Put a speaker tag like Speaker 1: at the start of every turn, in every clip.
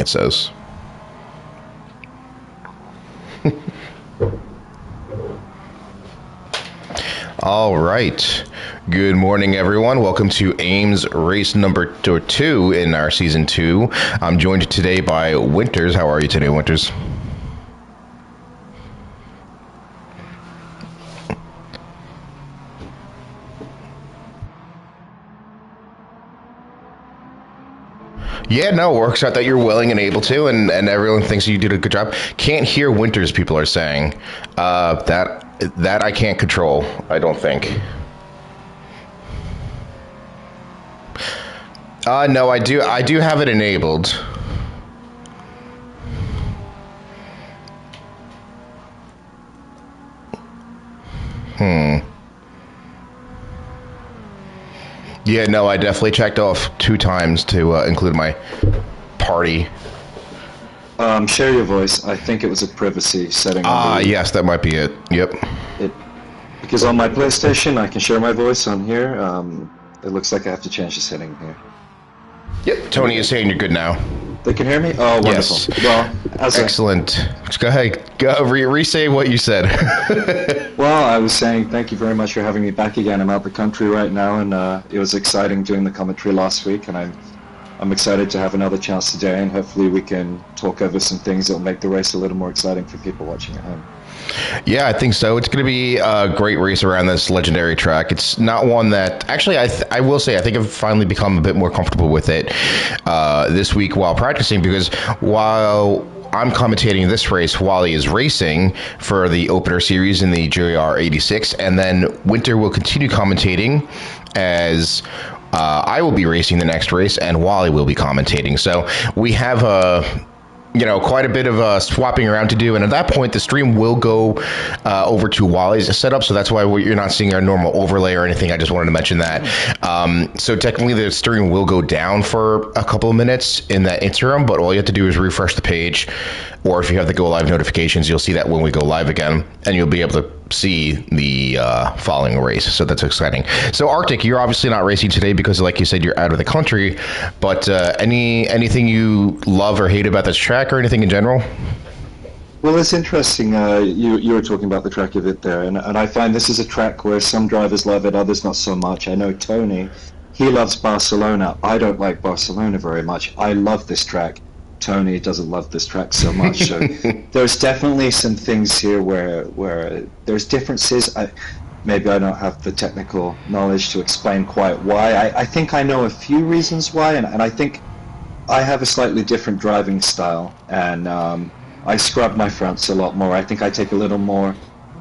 Speaker 1: it says. All right. Good morning, everyone. Welcome to Ames race number 2 in our season 2. I'm joined today by Winters. How are you today, Winters? Yeah, no, it works out that you're willing and able to, and everyone thinks you did a good job. Can't hear Winters, people are saying. That I can't control, I don't think. No, I do have it enabled. Yeah, no, I definitely checked off 2 times to include my party.
Speaker 2: Share your voice. I think it was a privacy setting.
Speaker 1: Yes, that might be it. Yep.
Speaker 2: Because on my PlayStation, I can share my voice on here. It looks like I have to change the setting here.
Speaker 1: Yep, Tony is saying you're good now.
Speaker 2: They can hear me? Oh, wonderful.
Speaker 1: Yes.
Speaker 2: Well,
Speaker 1: excellent. Go ahead. Go re-say what you said.
Speaker 2: Well, I was saying thank you very much for having me back again. I'm out the country right now, and it was exciting doing the commentary last week, and I'm excited to have another chance today, and hopefully we can talk over some things that will make the race a little more exciting for people watching at home.
Speaker 1: Yeah, I think so. It's going to be a great race around this legendary track. It's not one that, actually, I will say, I think I've finally become a bit more comfortable with it this week while practicing, because while I'm commentating this race, Quali is racing for the opener series in the GR86, and then Winter will continue commentating as I will be racing the next race, and Wally will be commentating. So we have quite a bit of swapping around to do, and at that point the stream will go over to Wally's setup, so that's why you're not seeing our normal overlay or anything. I just wanted to mention that. So technically the stream will go down for a couple of minutes in that interim, but all you have to do is refresh the page, or if you have the go live notifications, you'll see that when we go live again, and you'll be able to see the following race. So that's exciting. So Arctic, you're obviously not racing today because, like you said, you're out of the country, but anything you love or hate about this track, or anything in general?
Speaker 2: Well, it's interesting. You were talking about the track of it there, and I find this is a track where some drivers love it, others not so much. I know Tony, he loves Barcelona. I don't like Barcelona very much. I love this track. Tony doesn't love this track so much. So there's definitely some things here where there's differences. Maybe I don't have the technical knowledge to explain quite why. I think I know a few reasons why, and I think I have a slightly different driving style, and I scrub my fronts a lot more. I think I take a little more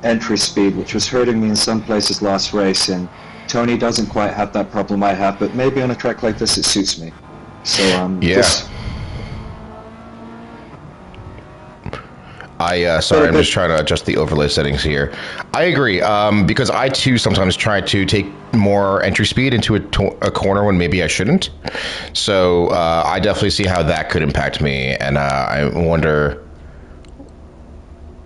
Speaker 2: entry speed, which was hurting me in some places last race, and Tony doesn't quite have that problem I have, but maybe on a track like this it suits me. So
Speaker 1: yeah. Sorry, I'm just trying to adjust the overlay settings here. I agree, because I too sometimes try to take more entry speed into a corner when maybe I shouldn't. So I definitely see how that could impact me, and I wonder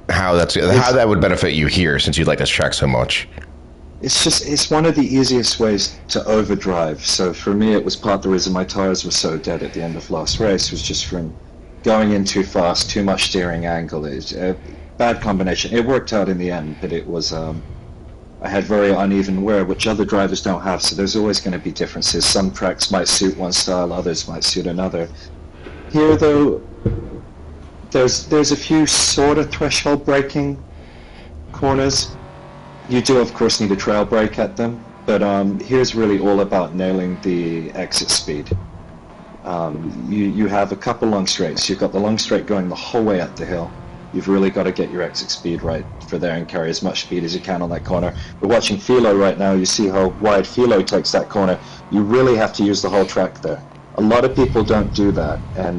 Speaker 1: how that would benefit you here, since you like this track so much.
Speaker 2: It's one of the easiest ways to overdrive. So for me, it was part of the reason my tires were so dead at the end of last race, was just from going in too fast, too much steering angle. It's a bad combination. It worked out in the end, but it was I had very uneven wear, which other drivers don't have, so there's always going to be differences. Some tracks might suit one style, others might suit another. Here, though, there's a few sort of threshold braking corners. You do, of course, need a trail brake at them, but here's really all about nailing the exit speed. You have a couple long straights. You've got the long straight going the whole way up the hill. You've really got to get your exit speed right for there and carry as much speed as you can on that corner. We're watching Philo right now. You see how wide Philo takes that corner. You really have to use the whole track there. A lot of people don't do that, and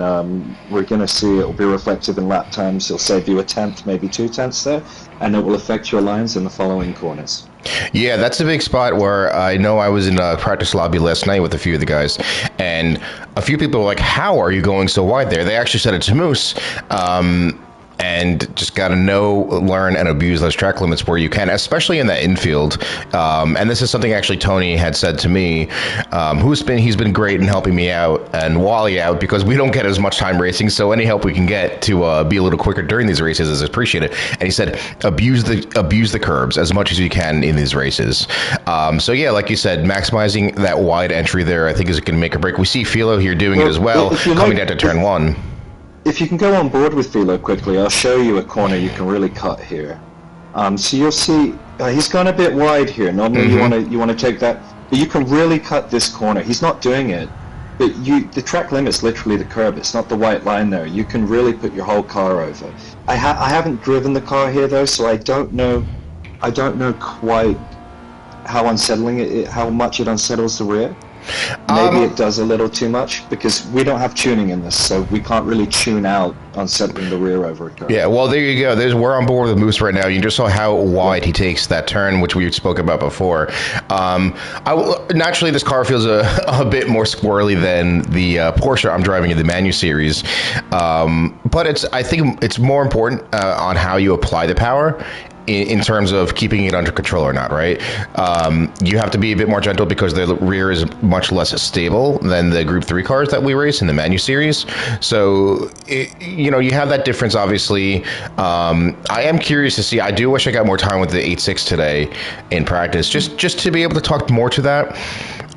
Speaker 2: we're going to see it will be reflective in lap times. It'll save you a tenth, maybe 2 tenths there, and it will affect your lines in the following corners.
Speaker 1: Yeah, that's a big spot where I know I was in a practice lobby last night with a few of the guys, and a few people were like, how are you going so wide there? They actually said it to Moose. and just got to know, learn, and abuse those track limits where you can, especially in that infield. And this is something actually Tony had said to me, he's been great in helping me out and Wally out, because we don't get as much time racing, so any help we can get to be a little quicker during these races is appreciated. And he said, abuse the curbs as much as you can in these races. So yeah, like you said, maximizing that wide entry there, I think, is going to make or break. We see Philo here doing it as well, coming down to turn one.
Speaker 2: If you can go on board with Philo quickly, I'll show you a corner you can really cut here. So you'll see he's gone a bit wide here. Normally you want to take that, but you can really cut this corner. He's not doing it, but the track limit's literally the curb. It's not the white line there. You can really put your whole car over. I haven't driven the car here though, so I don't know quite how unsettling how much it unsettles the rear. Maybe it does a little too much, because we don't have tuning in this, so we can't really tune out unsettling the rear over a curve.
Speaker 1: Yeah, well, there you go. We're on board with Moose right now. You just saw how wide he takes that turn, which we spoke about before. Naturally, this car feels a bit more squirrely than the Porsche I'm driving in the Manu series, but I think it's more important on how you apply the power, in terms of keeping it under control or not, right? You have to be a bit more gentle because the rear is much less stable than the Group 3 cars that we race in the Manu series. So, you have that difference, obviously. I am curious to see. I do wish I got more time with the 8.6 today in practice, just to be able to talk more to that.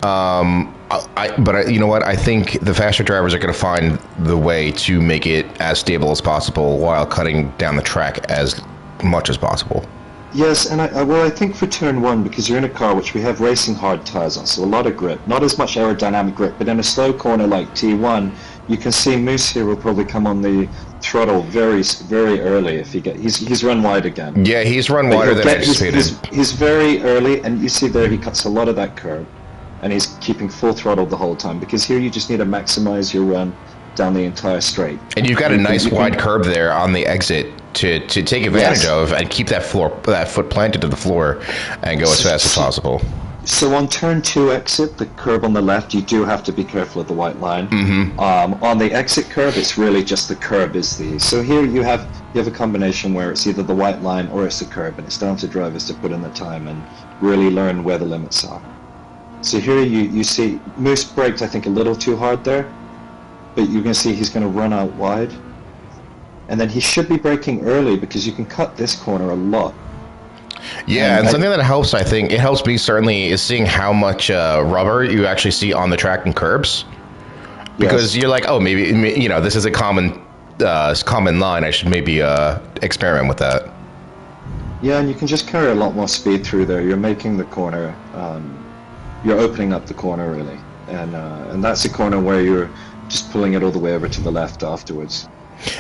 Speaker 1: But you know what? I think the faster drivers are going to find the way to make it as stable as possible while cutting down the track as much as possible.
Speaker 2: Yes, and I think for turn one, because you're in a car which we have racing hard tires on, so a lot of grip, not as much aerodynamic grip, but in a slow corner like T1, you can see Moose here will probably come on the throttle very, very early if he's run wide again.
Speaker 1: Yeah, he's run wider than anticipated.
Speaker 2: He's very early, and you see there he cuts a lot of that curb, and he's keeping full throttle the whole time, because here you just need to maximize your run down the entire straight.
Speaker 1: And you've got a nice wide curb there on the exit to take advantage of and keep that foot planted to the floor and go as fast as possible.
Speaker 2: So on turn 2 exit, the curb on the left, you do have to be careful of the white line. On the exit curb, it's really just the curb is the... So here you have a combination where it's either the white line or it's the curb, and it's down to drivers to put in the time and really learn where the limits are. So here you see Moose braked, I think, a little too hard there, but you're going to see he's going to run out wide. And then he should be braking early, because you can cut this corner a lot.
Speaker 1: Yeah, and something that helps, I think, it helps me certainly, is seeing how much rubber you actually see on the track and curbs. Because you're like, oh, maybe, this is a common line. I should maybe experiment with that.
Speaker 2: Yeah, and you can just carry a lot more speed through there. You're making the corner, you're opening up the corner, really. And that's a corner where you're just pulling it all the way over to the left afterwards.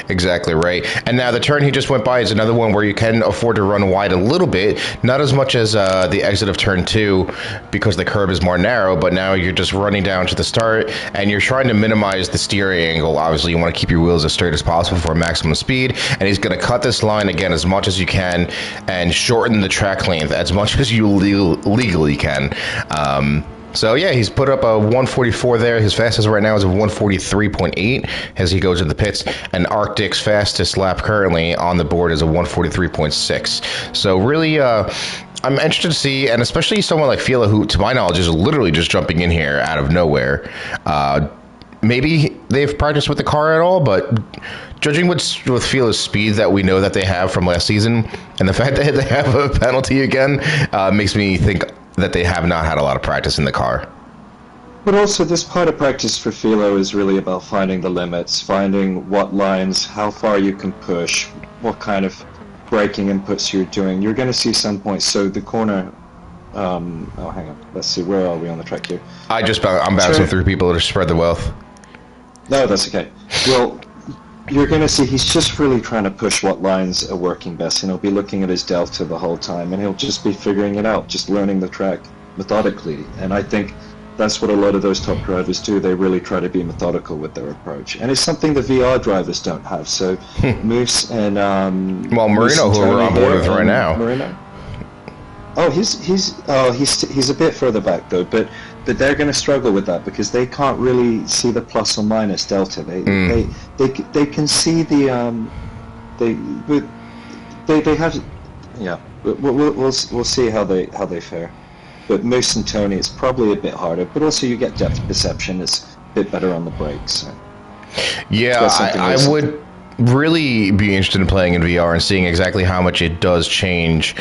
Speaker 1: Exactly right. And now the turn he just went by is another one where you can afford to run wide a little bit, not as much as the exit of turn 2, because the curb is more narrow, but now you're just running down to the start and you're trying to minimize the steering angle. Obviously, you want to keep your wheels as straight as possible for maximum speed, and he's going to cut this line again as much as you can and shorten the track length as much as you legally can. So yeah, he's put up a 144 there. His fastest right now is a 143.8 as he goes to the pits, and Arctic's fastest lap currently on the board is a 143.6. So really, I'm interested to see, and especially someone like Fila, who to my knowledge is literally just jumping in here out of nowhere. Maybe they've practiced with the car at all, but judging with Fila's speed that we know that they have from last season, and the fact that they have a penalty again, makes me think that they have not had a lot of practice in the car.
Speaker 2: But also, this part of practice for Philo is really about finding the limits, finding what lines, how far you can push, what kind of braking inputs you're doing. You're going to see some points. So the corner... hang on. Let's see. Where are we on the track here?
Speaker 1: I'm bouncing through people to spread the wealth.
Speaker 2: No, that's okay. Well, you're going to see he's just really trying to push what lines are working best, and he'll be looking at his delta the whole time, and he'll just be figuring it out, just learning the track methodically. And I think that's what a lot of those top drivers do. They really try to be methodical with their approach, and it's something the VR drivers don't have. So Moose and
Speaker 1: Marino, who we're on board with right now.
Speaker 2: Marino. Oh, he's a bit further back though, but they're going to struggle with that because they can't really see the plus or minus delta. They can see the they have, yeah. We'll see how they fare. But Moose and Tony, it's probably a bit harder. But also, you get depth perception. It's a bit better on the brakes. So.
Speaker 1: Yeah, I would really be interested in playing in VR and seeing exactly how much it does change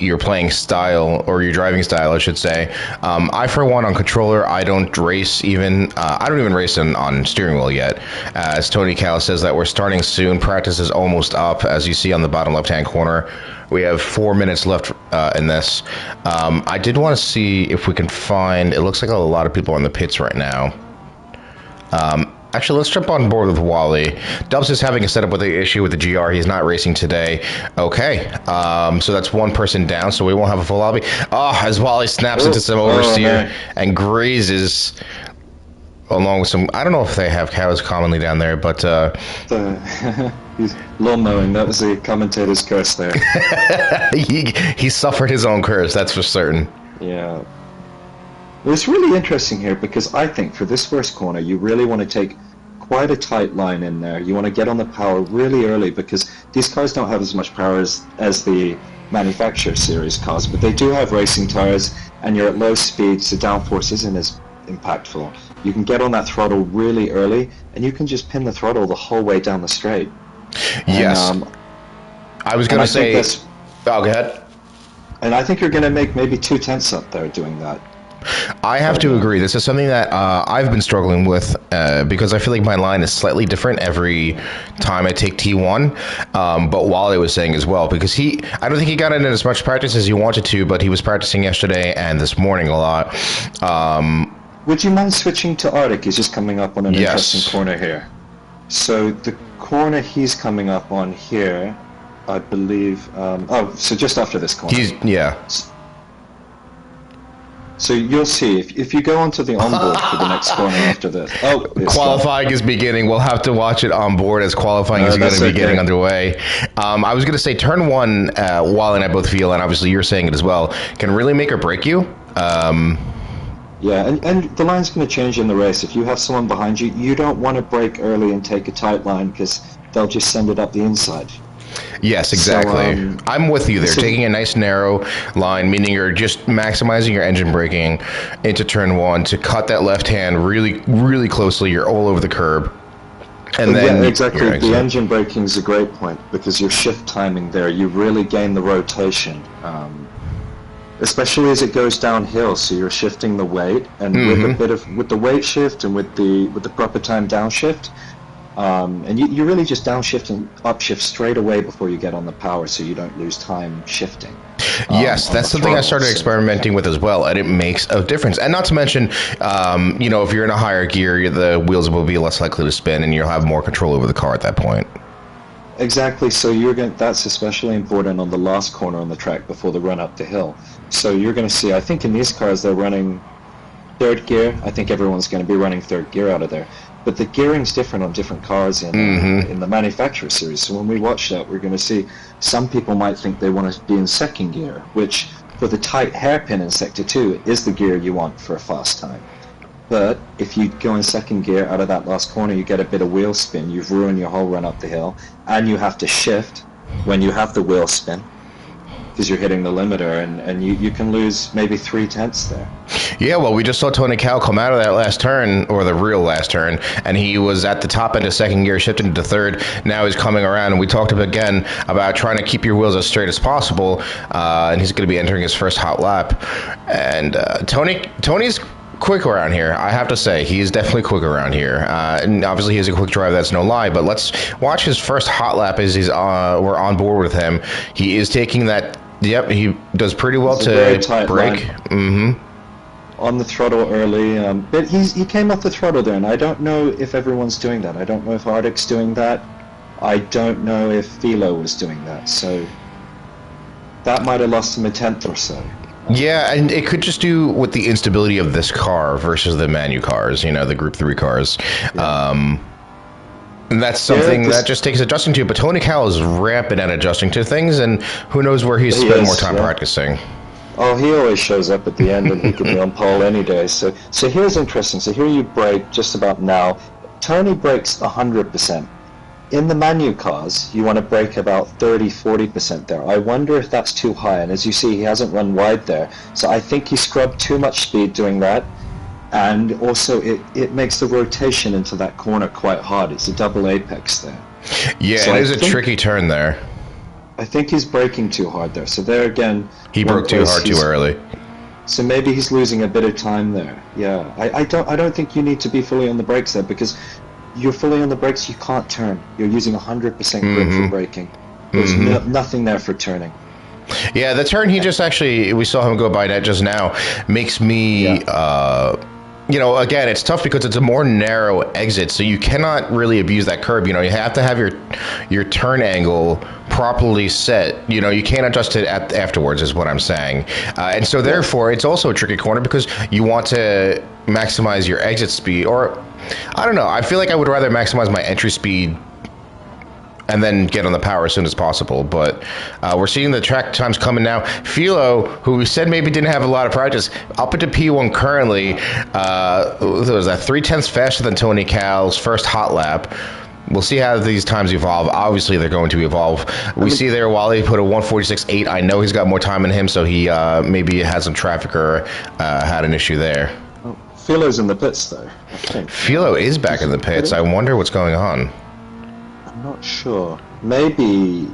Speaker 1: your playing style, or your driving style, I should say. I, for one, on controller, I don't race even. I don't even race on steering wheel yet. As Tony Cal says that we're starting soon. Practice is almost up, as you see on the bottom left-hand corner. We have 4 minutes left in this. I did want to see if we can find. It looks like a lot of people are in the pits right now. Actually, let's jump on board with Wally. Dubs is having a setup with the issue with the GR. He's not racing today. Okay, so that's one person down, so we won't have a full lobby. Oh, as Wally snaps into some oversteer and grazes along with some... I don't know if they have cows commonly down there, but...
Speaker 2: He's lawn mowing. That was the commentator's curse there.
Speaker 1: he suffered his own curse, that's for certain.
Speaker 2: Yeah. It's really interesting here because I think for this first corner you really want to take quite a tight line in there. You want to get on the power really early because these cars don't have as much power as the manufacturer series cars, but they do have racing tires and you're at low speed, so downforce isn't as impactful. You can get on that throttle really early and you can just pin the throttle the whole way down the straight.
Speaker 1: Yes.
Speaker 2: And,
Speaker 1: I was going to say... Oh, go ahead.
Speaker 2: And I think you're going to make maybe 2/10 up there doing that.
Speaker 1: I have to agree. This is something that I've been struggling with because I feel like my line is slightly different every time I take T1. But Wally was saying as well, because I don't think he got in as much practice as he wanted to, but he was practicing yesterday and this morning a lot.
Speaker 2: Would you mind switching to Arctic? He's just coming up on an interesting corner here. So the corner he's coming up on here, I believe... so just after this corner. So you'll see, if you go onto the onboard for the next corner after this...
Speaker 1: Qualifying is beginning. We'll have to watch it on board as qualifying is going to be getting underway. I was going to say, turn one, Wally and I both feel, and obviously you're saying it as well, can really make or break you.
Speaker 2: Yeah, and the line's going to change in the race. If you have someone behind you, you don't want to brake early and take a tight line because they'll just send it up the inside.
Speaker 1: Yes, exactly. So, I'm with you there. Taking a nice narrow line, meaning you're just maximizing your engine braking into turn one to cut that left hand really, really closely. You're all over the curb. And then
Speaker 2: exactly. The engine braking is a great point because your shift timing there, you really gain the rotation, especially as it goes downhill. So you're shifting the weight, and with the weight shift and with the proper time downshift. And you really just downshift and upshift straight away before you get on the power so you don't lose time shifting.
Speaker 1: Yes, that's something I started experimenting with as well, and it makes a difference. And not to mention, if you're in a higher gear, the wheels will be less likely to spin and you'll have more control over the car at that point.
Speaker 2: Exactly, so that's especially important on the last corner on the track before the run up the hill. So you're going to see, I think in these cars they're running third gear. I think everyone's going to be running third gear out of there. But the gearing's different on different cars in the manufacturer series. So when we watch that, we're going to see some people might think they want to be in second gear, which for the tight hairpin in Sector 2 is the gear you want for a fast time. But if you go in second gear out of that last corner, you get a bit of wheel spin, you've ruined your whole run up the hill, and you have to shift when you have the wheel spin because you're hitting the limiter, and you can lose maybe 3/10 there.
Speaker 1: Yeah, well, we just saw Tony Cal come out of that last turn, or the real last turn, and he was at the top end of second gear, shifting to third. Now he's coming around, and we talked again about trying to keep your wheels as straight as possible, and he's going to be entering his first hot lap. And Tony's quick around here, I have to say. He is definitely quick around here. And obviously, he has a quick drive, that's no lie, but let's watch his first hot lap as we're on board with him. He is taking that... Yep, he does pretty well to brake.
Speaker 2: On the throttle early, but he came off the throttle there, and I don't know if everyone's doing that. I don't know if Arctic's doing that. I don't know if Philo was doing that. So that might have lost him a 10th or so.
Speaker 1: Yeah, and it could just do with the instability of this car versus the Manu cars, the Group 3 cars. Yeah. And that's something that just takes adjusting to. But Tony Cal is rampant at adjusting to things, and who knows where he's spent more time practicing.
Speaker 2: Oh, he always shows up at the end, and he could be on pole any day. So here's interesting. So here you brake just about now. Tony brakes 100%. in the manu cars, you want to brake about 30-40% there. I wonder if that's too high, and as you see, he hasn't run wide there. So I think he scrubbed too much speed doing that, and also it makes the rotation into that corner quite hard. It's a double apex there.
Speaker 1: Yeah,
Speaker 2: so
Speaker 1: it is a tricky turn there.
Speaker 2: I think he's braking too hard there. So there again...
Speaker 1: He broke too hard too early.
Speaker 2: So maybe he's losing a bit of time there. Yeah, I don't think you need to be fully on the brakes there, because you're fully on the brakes, you can't turn. You're using 100% grip for braking. There's nothing there for turning.
Speaker 1: Yeah, the turn he just actually, we saw him go by that just now, makes me, you know, again, it's tough because it's a more narrow exit, so you cannot really abuse that curb. You know, you have to have your turn angle properly set. You know, you can't adjust it afterwards, is what I'm saying. And so therefore, it's also a tricky corner because you want to maximize your exit speed, or I don't know. I feel like I would rather maximize my entry speed and then get on the power as soon as possible. But we're seeing the track times coming now. Philo, who we said maybe didn't have a lot of practice, up into P1 currently. What was that, 0.3 faster than Tony Cal's first hot lap. We'll see how these times evolve. Obviously, they're going to evolve. We see there Wally put a 1:46.8. I know he's got more time in him, so he maybe had some traffic or had an issue there.
Speaker 2: Philo's in the pits, though, I think.
Speaker 1: Philo is back in the pits. I wonder what's going on.
Speaker 2: I'm not sure. Maybe...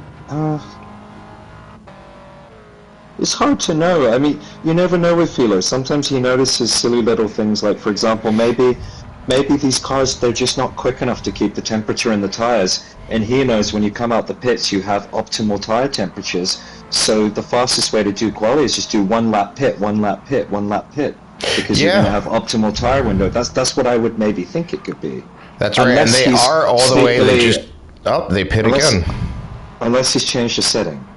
Speaker 2: it's hard to know. I mean, you never know with Philo. Sometimes he notices silly little things, like, for example, maybe these cars, they're just not quick enough to keep the temperature in the tires, and he knows when you come out the pits you have optimal tire temperatures, so the fastest way to do quali is just do 1 lap pit, 1 lap pit, 1 lap pit, because you're going to have optimal tire window. That's what I would maybe think it could be.
Speaker 1: That's right, and they are all the way, they pit again.
Speaker 2: Unless he's changed the setting.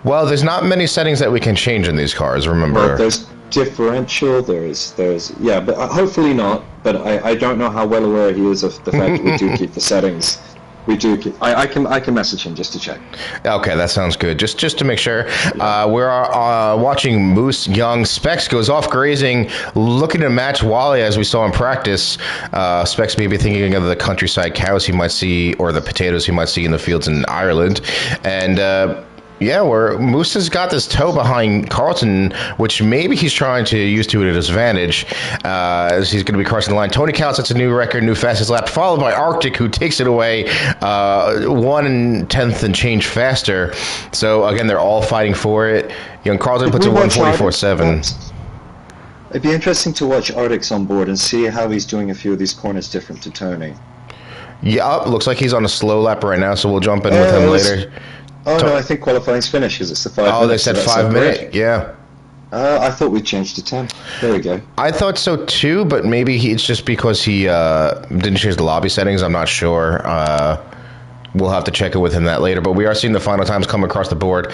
Speaker 1: Well, there's not many settings that we can change in these cars, remember.
Speaker 2: Well, there's differential, there's yeah, but hopefully not, but I don't know how well aware he is of the fact that we do keep the settings. We do keep, I can message him just to check. Okay,
Speaker 1: that sounds good. Just to make sure. We're watching Moose Young. Specs goes off grazing, looking to match Wally as we saw in practice. Specs may be thinking of the countryside cows he might see, or the potatoes he might see in the fields in Ireland. And yeah, where Moose has got this toe behind Carlton, which maybe he's trying to use to his advantage, as he's going to be crossing the line. Tony Cal sets a new record, new fastest lap, followed by Arctic, who takes it away 1/10 and change faster. So, again, they're all fighting for it. Young Carlton puts a 1:44.7.
Speaker 2: It'd be interesting to watch Arctic's on board and see how he's doing a few of these corners different to Tony.
Speaker 1: Yeah, looks like he's on a slow lap right now, so we'll jump in with him later.
Speaker 2: Oh, no, I think qualifying's finished because it's the 5 minutes.
Speaker 1: Oh, they said 5 minute, yeah.
Speaker 2: I thought we changed to 10. There we go.
Speaker 1: I thought so too, but maybe it's just because he didn't change the lobby settings. I'm not sure. We'll have to check it with him that later, but we are seeing the final times come across the board.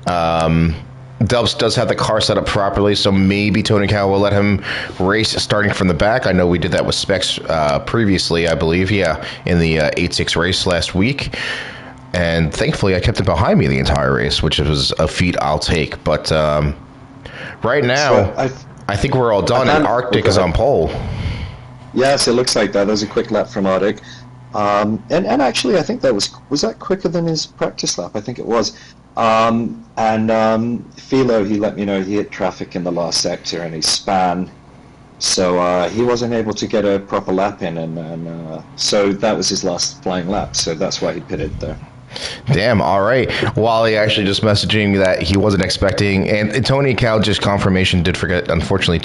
Speaker 1: Dubs does have the car set up properly, so maybe Tony Cal will let him race starting from the back. I know we did that with Specs previously, I believe, in the 8-6 race last week. And thankfully, I kept it behind me the entire race, which was a feat I'll take. But right now, so I think we're all done, and Arctic is on pole.
Speaker 2: Yes, it looks like that. That was a quick lap from Arctic. And actually, I think that was that quicker than his practice lap? I think it was. Philo, he let me know he hit traffic in the last sector, and he span. So he wasn't able to get a proper lap in, and so that was his last flying lap. So that's why he pitted there.
Speaker 1: Damn, all right. Wally actually just messaging me that he wasn't expecting, and Tony Cal just confirmation did forget, unfortunately,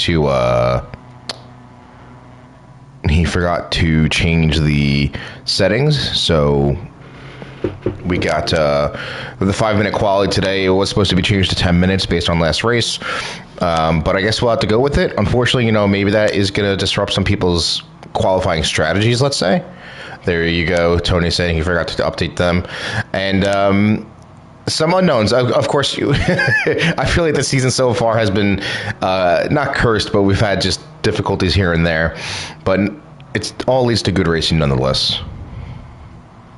Speaker 1: he forgot to change the settings, so we got the 5-minute quality today. It was supposed to be changed to 10 minutes based on last race, but I guess we'll have to go with it. Unfortunately, maybe that is going to disrupt some people's qualifying strategies, let's say. There you go. Tony saying he forgot to update them. And some unknowns. Of course, I feel like the season so far has been not cursed, but we've had just difficulties here and there. But it all leads to good racing nonetheless.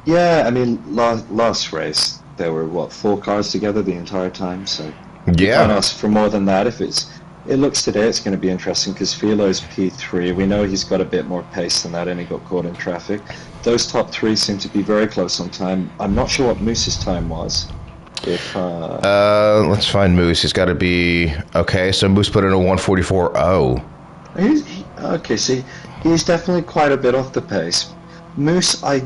Speaker 2: Yeah, I mean, last race, there were, 4 cars together the entire time? So you can't ask for more than that. If it's it looks today it's going to be interesting because Philo's P3. We know he's got a bit more pace than that, and he got caught in traffic. Those top three seem to be very close on time. I'm not sure what Moose's time was. If
Speaker 1: let's find Moose. He's got to be okay. So Moose put in a 1:44.0.
Speaker 2: Okay, see, he's definitely quite a bit off the pace. Moose, I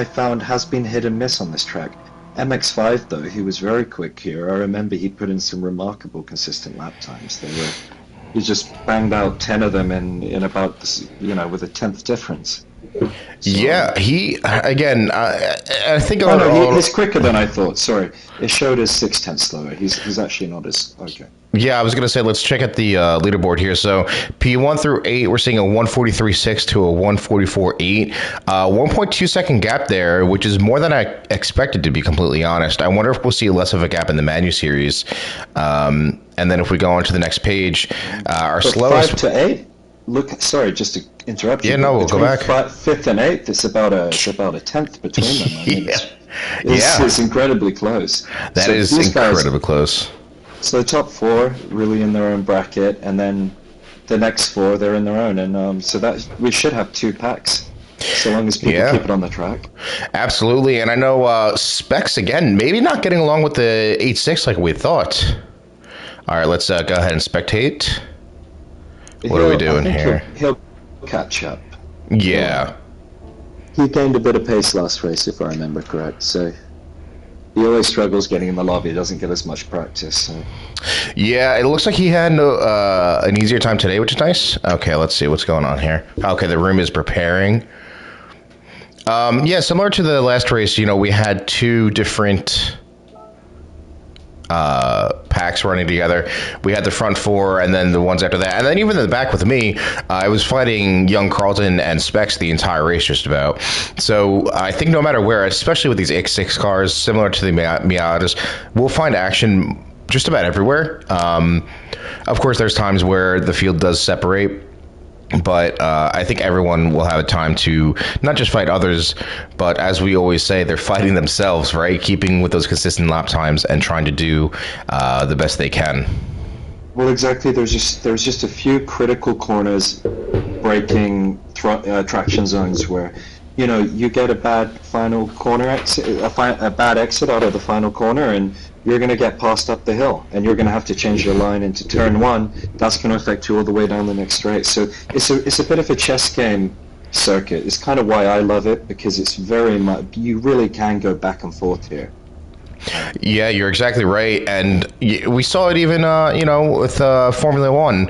Speaker 2: found, has been hit and miss on this track. MX5 though, he was very quick here. I remember he put in some remarkable consistent lap times. He just banged out 10 of them in about, with a 10th difference. So,
Speaker 1: yeah, he again. I think
Speaker 2: he's quicker than I thought. Sorry, it showed as 6/10 slower. He's actually not as okay.
Speaker 1: Yeah, I was gonna say let's check at the leaderboard here. So P1 through 8, we're seeing a 1:43.6 to a 1:44.8, 1.2 second gap there, which is more than I expected, to be completely honest. I wonder if we'll see less of a gap in the Manu series. And then if we go on to the next page, our slowest
Speaker 2: 5 to 8. Look, sorry, just to interrupt you.
Speaker 1: Yeah, no, we'll go back.
Speaker 2: 5th and 8th, it's about a 10th between them. I mean, it's incredibly close.
Speaker 1: That is incredibly close.
Speaker 2: So the top 4 really in their own bracket, and then the next 4 they're in their own, and so that we should have 2 packs. So long as people keep it on the track.
Speaker 1: Absolutely, and I know Specs again, maybe not getting along with the 8.6 like we thought. All right, let's go ahead and spectate. What are we doing here?
Speaker 2: He'll catch up.
Speaker 1: Yeah.
Speaker 2: He gained a bit of pace last race, if I remember correct. So he always struggles getting in the lobby. He doesn't get as much practice. So.
Speaker 1: Yeah, it looks like he had an easier time today, which is nice. Okay, let's see what's going on here. Okay, the room is preparing. Yeah, similar to the last race, we had 2 different packs running together. We had the front 4 and then the ones after that, and then even in the back with me, I was fighting young Carlton and Specs the entire race just about. So I think no matter where, especially with these X6 cars similar to the Miatas, we'll find action just about everywhere. Of course there's times where the field does separate, but I think everyone will have a time to not just fight others, but as we always say, they're fighting themselves, right? Keeping with those consistent lap times and trying to do the best they can.
Speaker 2: Well, exactly. There's just a few critical corners, braking, traction zones where, you get a bad final corner exit, a bad exit out of the final corner, and you're going to get passed up the hill, and you're going to have to change your line into turn 1. That's going to affect you all the way down the next straight. So it's a bit of a chess game circuit. It's kind of why I love it, because it's very much, you really can go back and forth here.
Speaker 1: Yeah, you're exactly right, and we saw it even, with Formula One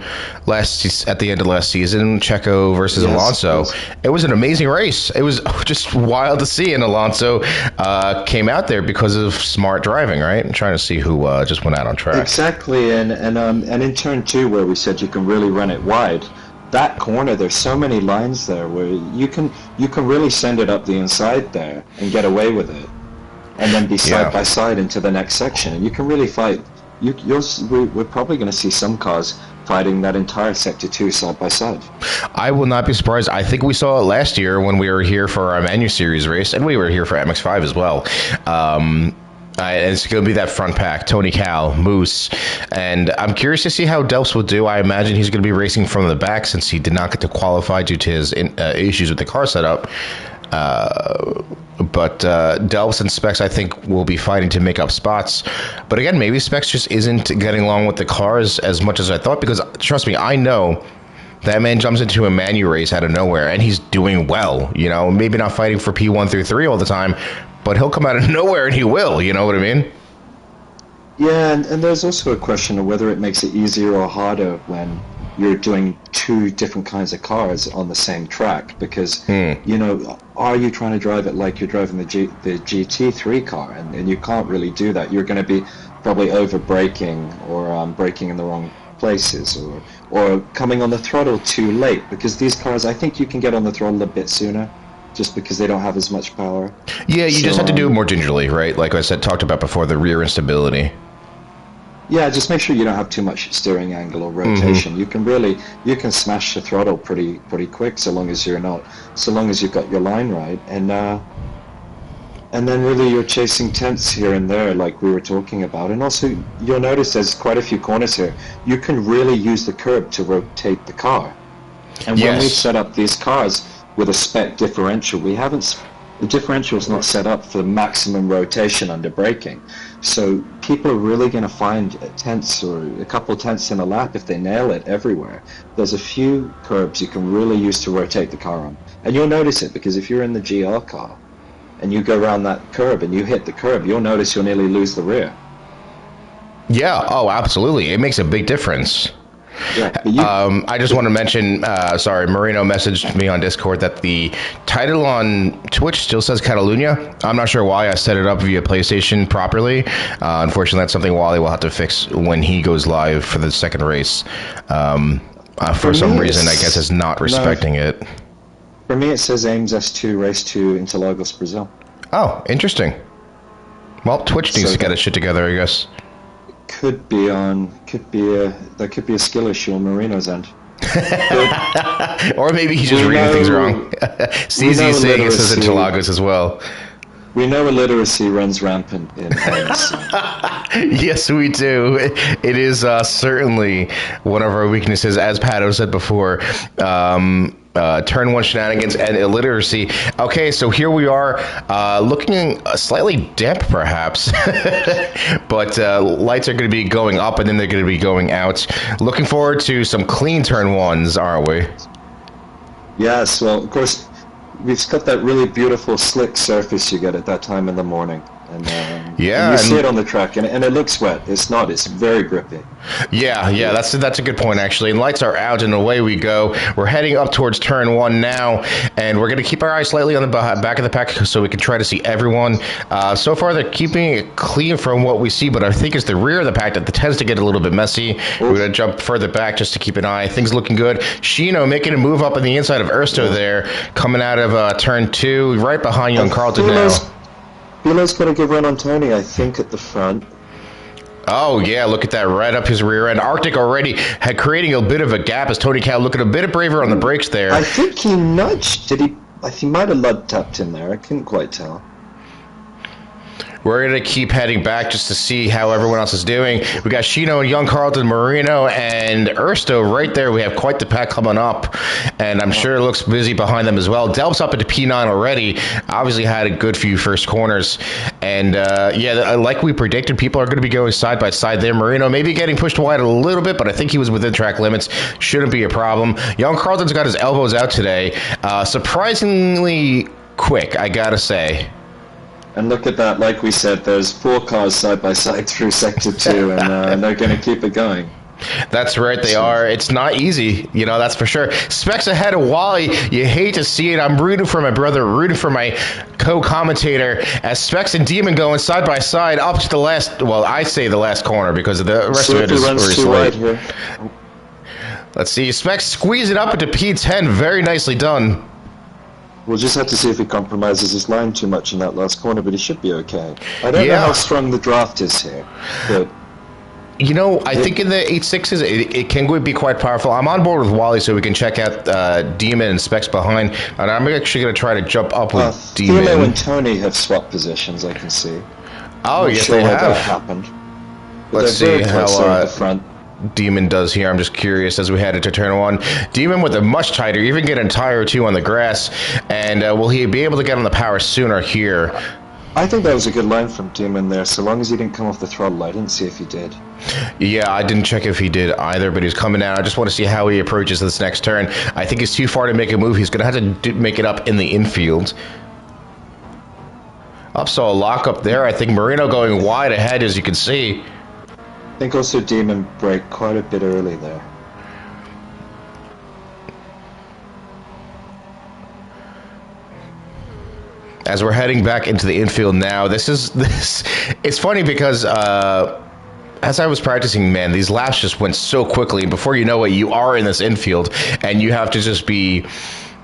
Speaker 1: at the end of last season, Checo versus Alonso. Yes. It was an amazing race. It was just wild to see, and Alonso came out there because of smart driving, right? I'm trying to see who just went out on track.
Speaker 2: Exactly, and in turn 2, where we said you can really run it wide, that corner, there's so many lines there where you can really send it up the inside there and get away with it. And then be side by side into the next section, and you can really fight. We're probably going to see some cars fighting that entire sector 2 side by side.
Speaker 1: I will not be surprised. I think we saw it last year when we were here for our Manu Series race, and we were here for MX5 as well. It's going to be that front pack, Tony Cal, Moose, and I'm curious to see how Delps will do. I imagine he's going to be racing from the back since he did not get to qualify due to his issues with the car setup. But Delps and Specs, I think, will be fighting to make up spots. But again, maybe Specs just isn't getting along with the cars as much as I thought, because trust me, I know that man jumps into a Manu race out of nowhere, and he's doing well. Maybe not fighting for P1 through 3 all the time, but he'll come out of nowhere and he will. You know what I mean?
Speaker 2: Yeah, and there's also a question of whether it makes it easier or harder when you're doing 2 different kinds of cars on the same track, because are you trying to drive it like you're driving the GT3 car, and you can't really do that. You're going to be probably over braking or braking in the wrong places, or coming on the throttle too late, because these cars, I think you can get on the throttle a bit sooner just because they don't have as much power.
Speaker 1: Yeah, you just have to do it more gingerly, right? Like I said, talked about before, the rear instability.
Speaker 2: Yeah, just make sure you don't have too much steering angle or rotation. Mm-hmm. You can smash the throttle pretty quick, so long as you've got your line right. And And then really you're chasing tenths here and there like we were talking about. And also you'll notice there's quite a few corners here. You can really use the curb to rotate the car. And when we've set up these cars with a spec differential, the differential is not set up for maximum rotation under braking. So people are really going to find tenths or a couple tenths in a lap if they nail it everywhere. There's a few curbs you can really use to rotate the car on. And you'll notice it because if you're in the GR car and you go around that curb and you hit the curb, you'll notice you'll nearly lose the rear.
Speaker 1: Yeah, oh, absolutely. It makes a big difference.
Speaker 2: Yeah,
Speaker 1: I just want to mention, Marino messaged me on Discord that the title on Twitch still says Catalunya. I'm not sure why. I set it up via PlayStation properly. Unfortunately, that's something Wally will have to fix when he goes live for the second race. For some reason, I guess it's not respecting it.
Speaker 2: For me, it says Ames S2 Race 2 Interlagos, Brazil.
Speaker 1: Oh, interesting. Well, Twitch needs to get its shit together, I guess.
Speaker 2: There could be a skill issue on Marino's end.
Speaker 1: Or maybe he's just reading things wrong. CZ saying it says Interlagos as well.
Speaker 2: We know illiteracy runs rampant in Ames.
Speaker 1: Yes, we do. It is certainly one of our weaknesses, as Pato said before. Turn one shenanigans and illiteracy. Okay, so here we are, looking slightly damp, perhaps, but lights are going to be going up and then they're going to be going out. Looking forward to some clean turn ones, aren't we?
Speaker 2: Yes, well, of course, we've got that really beautiful slick surface you get at that time in the morning. And you see it on the track, and it looks wet. It's not. It's very grippy.
Speaker 1: Yeah, that's a good point, actually. And lights are out, and away we go. We're heading up towards turn one now, and we're going to keep our eyes slightly on the back of the pack so we can try to see everyone. So far, they're keeping it clean from what we see, but I think it's the rear of the pack that tends to get a little bit messy. We're going to jump further back just to keep an eye. Things looking good. Shino making a move up on the inside of Ersto there, coming out of turn two, right behind young Carlton now.
Speaker 2: Pilo's got a good run on Tony, I think, at the front.
Speaker 1: Oh, yeah, look at that, right up his rear end. Arctic already had creating a bit of a gap as Tony Cow looking a bit braver on the brakes there.
Speaker 2: I think he nudged. He might have lud tapped him there. I couldn't quite tell.
Speaker 1: We're going to keep heading back just to see how everyone else is doing. We got Shino and young Carlton, Marino, and Ersto right there. We have quite the pack coming up, and I'm sure it looks busy behind them as well. Delp's up into P9 already. Obviously had a good few first corners. And, like we predicted, people are going to be going side by side there. Marino maybe getting pushed wide a little bit, but I think he was within track limits. Shouldn't be a problem. Young Carlton's got his elbows out today. Surprisingly quick, I got to say.
Speaker 2: And look at that, like we said, there's 4 cars side by side through Sector 2, and they're going to keep it going.
Speaker 1: That's right, they are. It's not easy, that's for sure. Specs ahead of Wally. You hate to see it. I'm rooting for my brother, rooting for my co-commentator, as Specs and Demon going side by side up to the last, I say the last corner because the rest of it is late. Here. Let's see, Specs squeeze it up into P10. Very nicely done.
Speaker 2: We'll just have to see if he compromises his line too much in that last corner, but he should be okay. I don't know how strong the draft is here, but...
Speaker 1: I think in the 8.6s, it can be quite powerful. I'm on board with Wally so we can check out Demon and Specs behind, and I'm actually going to try to jump up with Demon.
Speaker 2: Theo and Tony have swapped positions, I can see.
Speaker 1: Oh, yes, they have.
Speaker 2: That happened. But
Speaker 1: let's see how
Speaker 2: the front.
Speaker 1: Demon does here. I'm just curious as we head into turn one. Demon with a much tighter, even get a tire or two on the grass, and will he be able to get on the power sooner here?
Speaker 2: I think that was a good line from Demon there, so long as he didn't come off the throttle. I didn't see if he did.
Speaker 1: Yeah, I didn't check if he did either, but he's coming down. I just want to see how he approaches this next turn. I think it's too far to make a move. He's going to have to make it up in the infield. So a lock up there. I think Marino going wide ahead, as you can see.
Speaker 2: I think also Demon braked quite a bit early there.
Speaker 1: As we're heading back into the infield now, it's funny because as I was practicing, man, these laps just went so quickly. Before you know it, you are in this infield, and you have to just be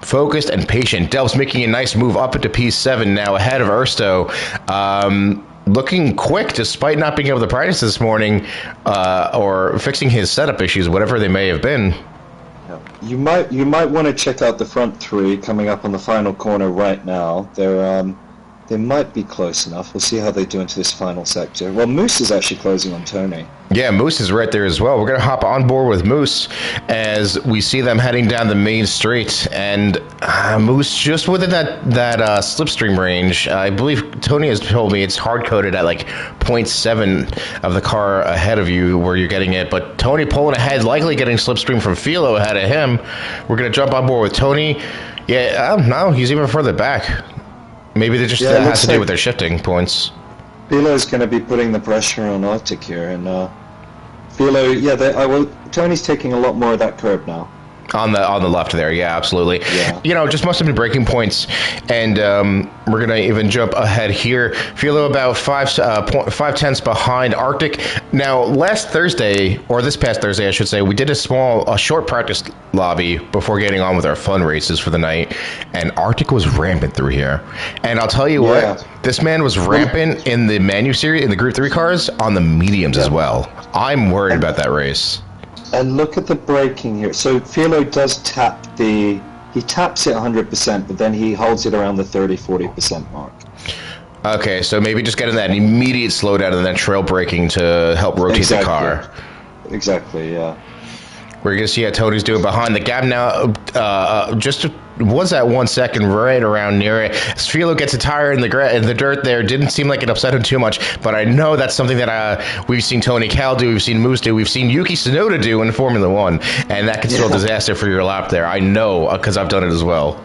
Speaker 1: focused and patient. Delp's making a nice move up into P7 now, ahead of Ersto. Looking quick, despite not being able to practice this morning, or fixing his setup issues, whatever they may have been.
Speaker 2: You might want to check out the front three coming up on the final corner right now. They're They might be close enough. We'll see how they do into this final sector. Well, Moose is actually closing on Tony.
Speaker 1: Yeah, Moose is right there as well. We're going to hop on board with Moose as we see them heading down the main street. And Moose just within that slipstream range. I believe Tony has told me it's hard-coded at like 0.7 of the car ahead of you where you're getting it. But Tony pulling ahead, likely getting slipstream from Philo ahead of him. We're going to jump on board with Tony. Yeah, no, he's even further back. Maybe they just has to do with their shifting points.
Speaker 2: Philo's going to be putting the pressure on Arctic here, and Philo, Tony's taking a lot more of that curb now.
Speaker 1: On the left there, yeah, absolutely.
Speaker 2: Yeah.
Speaker 1: You know, just must have been breaking points, and we're gonna even jump ahead here. Philo about 5/10 behind Arctic. Now, last Thursday, or this past Thursday, I should say, we did a short practice lobby before getting on with our fun races for the night, and Arctic was rampant through here. And I'll tell you what, this man was rampant in the Manu series, in the Group 3 cars, on the mediums as well. I'm worried about that race.
Speaker 2: And look at the braking here. So Philo does he taps it 100%, but then he holds it around the 30-40% mark.
Speaker 1: Okay, so maybe just getting that immediate slowdown and then trail braking to help rotate the car.
Speaker 2: Exactly, yeah.
Speaker 1: We're going to see how Tony's doing behind the gap now. Just was that 1 second right around near it. Philo gets a tire in the dirt there. Didn't seem like it upset him too much, but I know that's something that we've seen Tony Cal do, we've seen Moose do, we've seen Yuki Tsunoda do in Formula One, and that can still a disaster for your lap there. I know, because I've done it as well.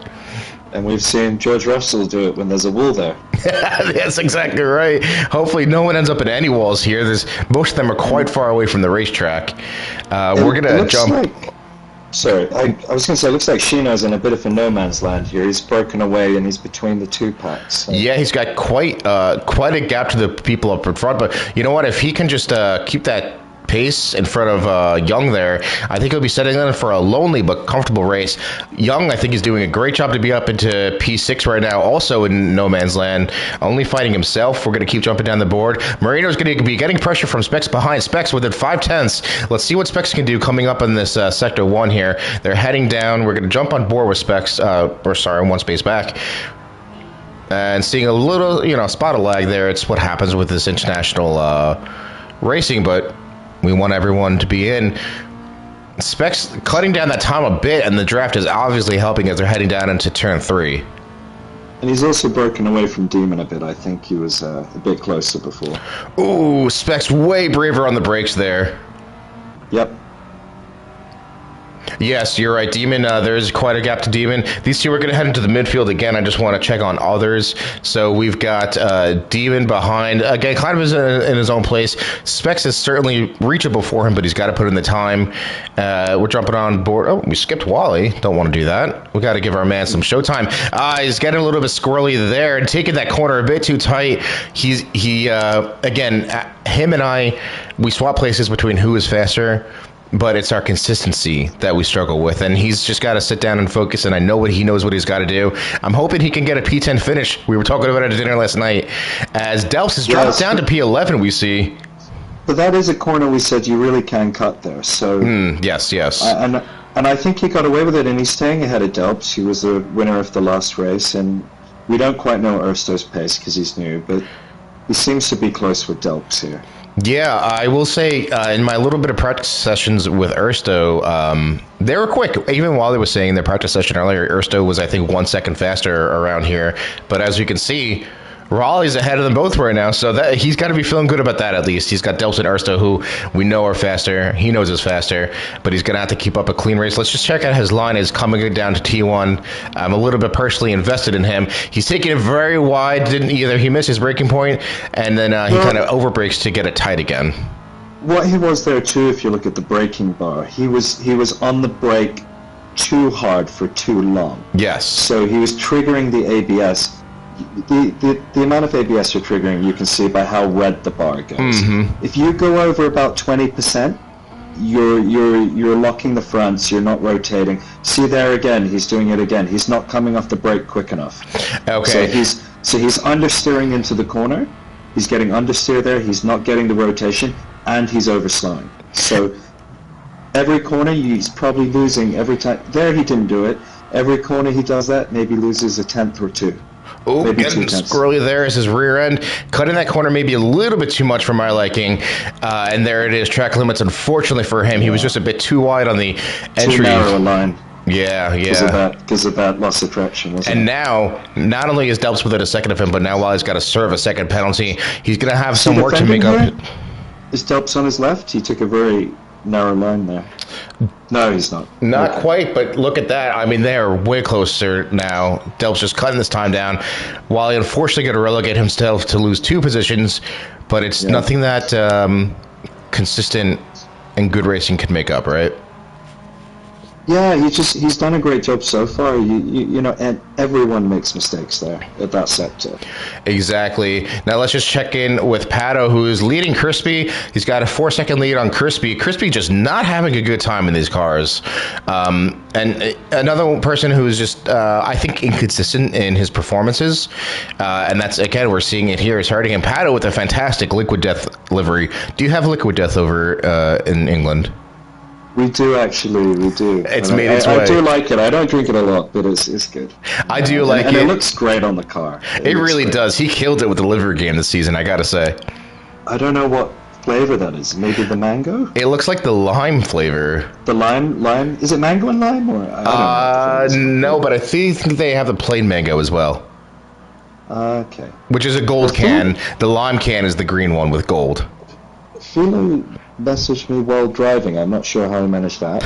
Speaker 2: And we've seen George Russell do it when there's a wall there.
Speaker 1: That's exactly right. Hopefully no one ends up in any walls here. Most of them are quite far away from the racetrack. We're going to jump...
Speaker 2: Sorry, I was going to say, it looks like Shino's in a bit of a no man's land here. He's broken away and he's between the two packs. So.
Speaker 1: Yeah, he's got quite a gap to the people up in front. But you know what? If he can just keep that pace in front of Young there, I think he'll be setting in for a lonely but comfortable race. Young, I think, is doing a great job to be up into P6 right now, also in no man's land, only fighting himself. We're going to keep jumping down the board. Marino's going to be getting pressure from Specs behind. Specs within 5/10. Let's see what Specs can do coming up in this Sector 1 here. They're heading down. We're going to jump on board with Specs, one space back. And seeing a little, spot of lag there. It's what happens with this international racing, but we want everyone to be in. Specs cutting down that time a bit, and the draft is obviously helping as they're heading down into turn 3.
Speaker 2: And he's also broken away from Demon a bit. I think he was a bit closer before.
Speaker 1: Ooh, Specs way braver on the brakes there.
Speaker 2: Yep.
Speaker 1: Yes, you're right, Demon. There's quite a gap to Demon. These two are going to head into the midfield again. I just want to check on others. So we've got Demon behind. Again, kind of in his own place. Specs is certainly reachable for him, but he's got to put in the time. We're jumping on board. Oh, we skipped Wally. Don't want to do that. We got to give our man some showtime. He's getting a little bit squirrely there and taking that corner a bit too tight. Again, him and I, we swap places between who is faster. But it's our consistency that we struggle with, and he's just got to sit down and focus, and I know he knows what he's got to do. I'm hoping he can get a P10 finish. We were talking about it at dinner last night. As Delps has dropped down to P11, we see.
Speaker 2: But that is a corner we said you really can cut there. So
Speaker 1: yes.
Speaker 2: And I think he got away with it, and he's staying ahead of Delps. He was the winner of the last race, and we don't quite know Ersto's pace because he's new, but he seems to be close with Delps here.
Speaker 1: Yeah, I will say in my little bit of practice sessions with Ersto, they were quick. Even while they were saying their practice session earlier, Ersto was, I think, 1 second faster around here. But as you can see, Raleigh's ahead of them both right now, so that he's got to be feeling good about that at least. He's got Delps and Ersto, who we know are faster. He knows is faster, but he's going to have to keep up a clean race. Let's just check out his line is coming down to T1. I'm a little bit personally invested in him. He's taking it very wide. He missed his braking point, and then he kind of overbrakes to get it tight again.
Speaker 2: What he was there too, if you look at the braking bar, he was on the brake too hard for too long.
Speaker 1: Yes.
Speaker 2: So he was triggering the ABS. The amount of ABS you're triggering, you can see by how red the bar goes. Mm-hmm. If you go over about 20%, you're locking the fronts. You're not rotating. See there again. He's doing it again. He's not coming off the brake quick enough.
Speaker 1: Okay.
Speaker 2: So he's understeering into the corner. He's getting understeer there. He's not getting the rotation, and he's overslowing. So every corner he's probably losing every time. There he didn't do it. Every corner he does that, maybe loses a tenth or two.
Speaker 1: Oh,
Speaker 2: maybe
Speaker 1: getting
Speaker 2: 2/10.
Speaker 1: squirrely there is his rear end. Cutting that corner maybe a little bit too much for my liking. And there it is, track limits. Unfortunately for him, he was just a bit too wide on the entry.
Speaker 2: Too narrow a line.
Speaker 1: Yeah.
Speaker 2: Because of that loss of traction, wasn't it?
Speaker 1: And now, not only is Delps within a second of him, but now while he's got to serve a second penalty, he's going to have some work to make up.
Speaker 2: Is Delps on his left? He took a very narrow line there. No, he's not.
Speaker 1: Not quite, but look at that. I mean, they're way closer now. Delps just cutting this time down, while he unfortunately going to relegate himself to lose 2 positions, but it's nothing that consistent and good racing can make up, right?
Speaker 2: Yeah, he's done a great job so far. You know, and everyone makes mistakes there at that sector.
Speaker 1: Exactly. Now let's just check in with Pato, who is leading Crispy. He's got a 4-second lead on Crispy. Crispy just not having a good time in these cars. And another person who is just, I think, inconsistent in his performances. And that's, again, we're seeing it here. It's hurting him. Pato with a fantastic Liquid Death livery. Do you have Liquid Death over in England?
Speaker 2: We do, actually. We do.
Speaker 1: It's made its way.
Speaker 2: I do like it. I don't drink it a lot, but it's good.
Speaker 1: I do like it.
Speaker 2: And it looks great on the car.
Speaker 1: It really does. He killed it with the livery game this season, I gotta say.
Speaker 2: I don't know what flavor that is. Maybe the mango?
Speaker 1: It looks like the lime flavor.
Speaker 2: The lime? Is it mango and lime? Or I don't know.
Speaker 1: No, but I think they have the plain mango as well.
Speaker 2: Okay.
Speaker 1: Which is a gold can. The lime can is the green one with gold.
Speaker 2: Philo messaged me while driving. I'm not sure how he managed that.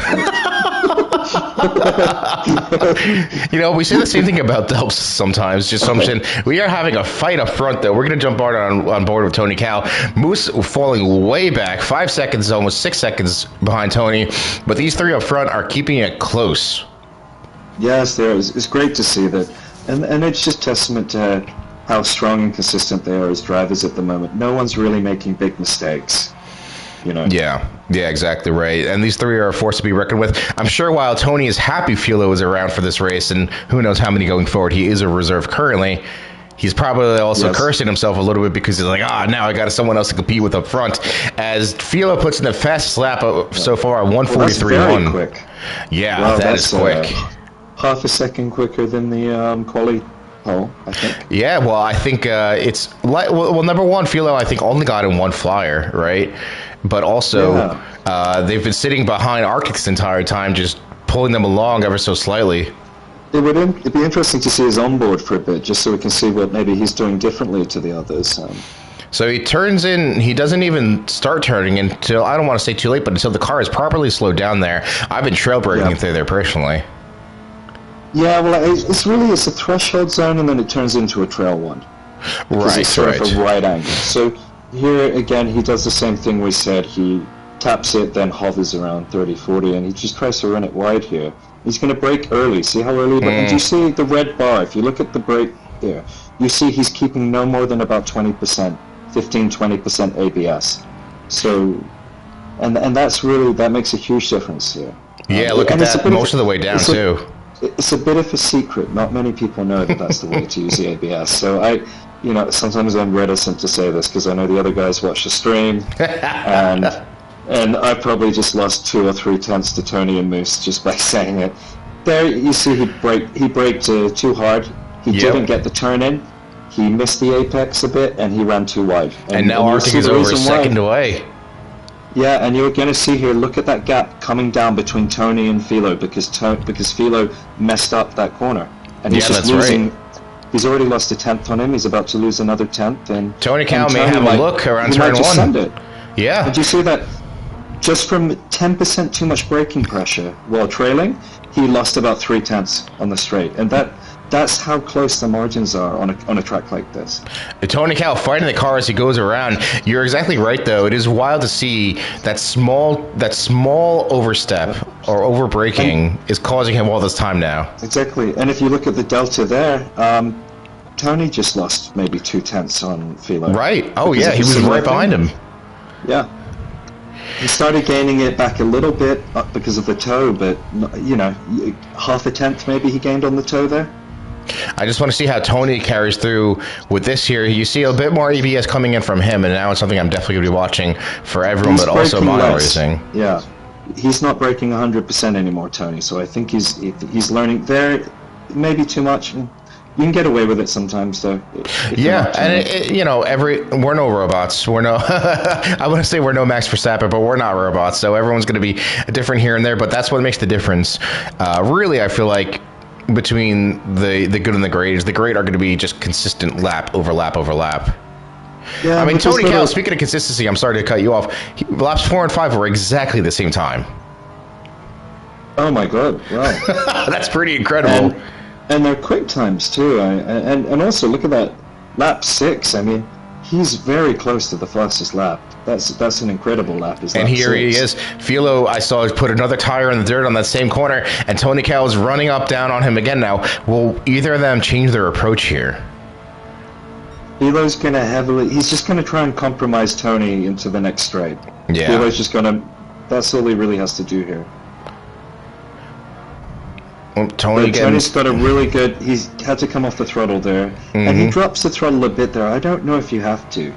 Speaker 1: You know, we say the same thing about Delps sometimes. Just something. We are having a fight up front, though. We're going to jump on board with Tony Cal. Moose falling way back, 5 seconds, almost 6 seconds behind Tony. But these 3 up front are keeping it close.
Speaker 2: Yes, it's great to see that. And it's just testament to how strong and consistent they are as drivers at the moment. No one's really making big mistakes. You know?
Speaker 1: Yeah, exactly right. And these 3 are a force to be reckoned with. I'm sure while Tony is happy Philo is around for this race, and who knows how many going forward, he is a reserve currently, he's probably also cursing himself a little bit because he's like, now I got someone else to compete with up front. As Philo puts in the fastest lap so far at 1:43.1.
Speaker 2: Very quick.
Speaker 1: Yeah, wow, that is quick.
Speaker 2: Half a second quicker than the Quali pole, I think.
Speaker 1: Yeah, well, I think it's well, number one, Philo, I think only got in 1 flyer, right? But also, they've been sitting behind Arctic this entire time, just pulling them along ever so slightly.
Speaker 2: It'd be interesting to see his onboard for a bit, just so we can see what maybe he's doing differently to the others.
Speaker 1: So he turns in, he doesn't even start turning until, I don't want to say too late, but until the car is properly slowed down there. I've been trail braking through there personally.
Speaker 2: Yeah, well, it's a threshold zone, and then it turns into a trail one. Because it's sort of a right angle. So here, again, he does the same thing we said. He taps it, then hovers around 30, 40, and he just tries to run it wide here. He's going to brake early. See how early? And do you see the red bar? If you look at the brake there, you see he's keeping no more than about 20%, 15-20% ABS. So, and that's really, that makes a huge difference here.
Speaker 1: Yeah, look at that most of the way down, too.
Speaker 2: It's a bit of a secret. Not many people know that that's the way to use the ABS. So sometimes I'm reticent to say this because I know the other guys watch the stream, and I probably just lost 2 or 3 tenths to Tony and Moose just by saying it. There, you see, he braked too hard. He didn't get the turn in. He missed the apex a bit, and he ran too wide.
Speaker 1: And now Arctic is over a second away.
Speaker 2: Yeah, and you're going to see here, look at that gap coming down between Tony and Philo because Philo messed up that corner. And he's just losing. Right. He's already lost a tenth on him. He's about to lose another tenth. And
Speaker 1: Tony Cal may have a look around turn 1.
Speaker 2: Send it.
Speaker 1: Yeah.
Speaker 2: Did you see that? Just from 10% too much braking pressure while trailing, he lost about 3 tenths on the straight. And that's how close the margins are on a track like this.
Speaker 1: Tony Cal fighting the car as he goes around. You're exactly right, though. It is wild to see that small overstep or over braking is causing him all this time now.
Speaker 2: Exactly. And if you look at the delta there, Tony just lost maybe 2 tenths on Philo.
Speaker 1: Right. Oh, yeah. He was right behind him.
Speaker 2: Yeah. He started gaining it back a little bit because of the toe, but, half a tenth maybe he gained on the toe there.
Speaker 1: I just want to see how Tony carries through with this here. You see a bit more ABS coming in from him, and now it's something I'm definitely going to be watching for everyone, but also mono racing.
Speaker 2: Yeah, he's not braking 100% anymore, Tony. So I think he's learning there. Maybe too much. You can get away with it sometimes, though. If you're
Speaker 1: Yeah,
Speaker 2: not
Speaker 1: and
Speaker 2: trying.
Speaker 1: you know, we're no robots. We're no. I want to say we're no Max Verstappen, but we're not robots. So everyone's going to be different here and there. But that's what makes the difference. Really, I feel like between the good and the great is the great are going to be just consistent lap over lap over lap.
Speaker 2: Yeah,
Speaker 1: I mean,
Speaker 2: but this
Speaker 1: Tony
Speaker 2: little-
Speaker 1: Cal. Speaking of consistency, I'm sorry to cut you off. Laps 4 and 5 were exactly the same time.
Speaker 2: Oh my God! Wow.
Speaker 1: That's pretty incredible.
Speaker 2: And they're quick times too. And also look at that lap 6. I mean, he's very close to the fastest lap. That's an incredible lap.
Speaker 1: And here he is. Philo, I saw, put another tire in the dirt on that same corner, and Tony Cal is running up down on him again now. Will either of them change their approach here?
Speaker 2: Philo's gonna he's just gonna try and compromise Tony into the next straight.
Speaker 1: Yeah.
Speaker 2: Philo's just gonna. That's all he really has to do here.
Speaker 1: Well,
Speaker 2: Tony's got a really good. He's had to come off the throttle there, and he drops the throttle a bit there. I don't know if you have to.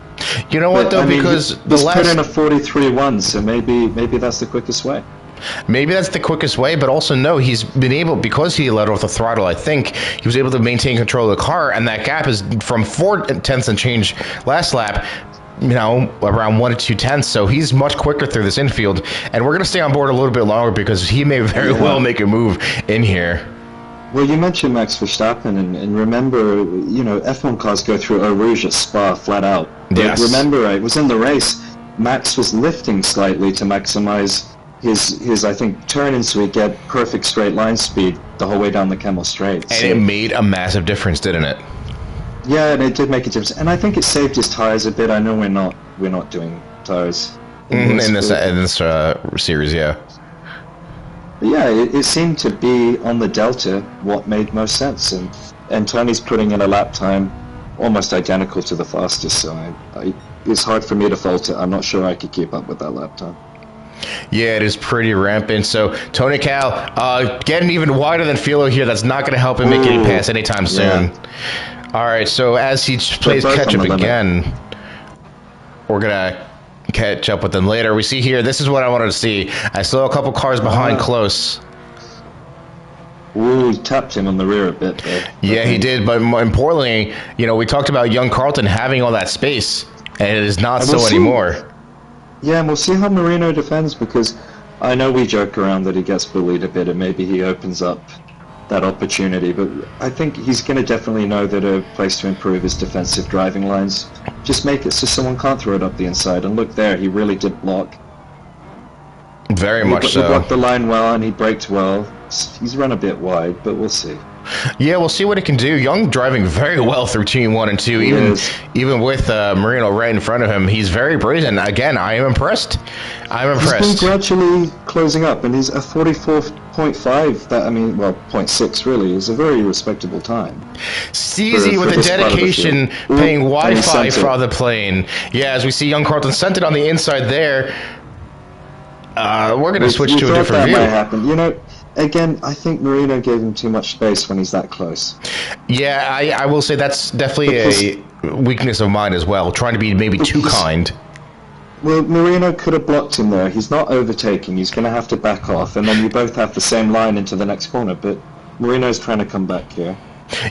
Speaker 1: You know what, though,
Speaker 2: I mean,
Speaker 1: because
Speaker 2: he's put in a 43.1, so maybe that's the quickest way.
Speaker 1: Maybe that's the quickest way, but also no, he's been able, because he let off the throttle, I think, he was able to maintain control of the car, and that gap is from 4/10 and change last lap, you know, around 1 to 2 tenths, so he's much quicker through this infield, and we're going to stay on board a little bit longer because he may very well make a move in here.
Speaker 2: Well, you mentioned Max Verstappen, and remember, you know, F1 cars go through Eau Rouge at Spa flat out. But
Speaker 1: Yes.
Speaker 2: remember, it was in the race, Max was lifting slightly to maximize his I think, turn-in so he'd get perfect straight line speed the whole way down the Camel Straight.
Speaker 1: And it made a massive difference, didn't it?
Speaker 2: Yeah, and it did make a difference, and I think it saved his tires a bit. I know we're not doing tires
Speaker 1: In this series, yeah.
Speaker 2: But yeah, it seemed to be on the Delta what made most sense, and Tony's putting in a lap time almost identical to the fastest, so it's hard for me to fault it. I'm not sure I could keep up with that lap time.
Speaker 1: Yeah, it is pretty rampant. So Tony Cal getting even wider than Philo here. That's not going to help him make any pass anytime soon. All right, so as he plays catch up again, we're going to catch up with them later. We see here, this is what I wanted to see. I saw a couple cars behind close.
Speaker 2: Ooh, he tapped him on the rear a bit there.
Speaker 1: Yeah, he did, but more importantly, you know, we talked about young Carlton having all that space, and it is not so anymore.
Speaker 2: Yeah, and we'll see how Marino defends, because I know we joke around that he gets bullied a bit and maybe he opens up that opportunity, but I think he's going to definitely know that a place to improve is defensive driving lines. Just make it so someone can't throw it up the inside, and look there, he really did block.
Speaker 1: Very much so.
Speaker 2: He blocked the line well and he braked well. He's run a bit wide, but we'll see.
Speaker 1: Yeah, we'll see what it can do. Young driving very well through Team 1 and 2, even with Marino right in front of him. He's very brazen. Again, I am impressed.
Speaker 2: He's been gradually closing up, and he's a 44.5. That, I mean, well, 0.6 really is a very respectable time.
Speaker 1: Steezy with the dedication, paying Wi-Fi for the plane. Yeah, as we see young Carlton sent it on the inside there. We're going to switch to a different view.
Speaker 2: That might happen. You know, again, I think Marino gave him too much space when he's that close.
Speaker 1: Yeah, I will say that's definitely a weakness of mine as well, trying to be maybe too kind.
Speaker 2: Well, Marino could have blocked him there. He's not overtaking. He's going to have to back off, and then you both have the same line into the next corner, but Marino's trying to come back here.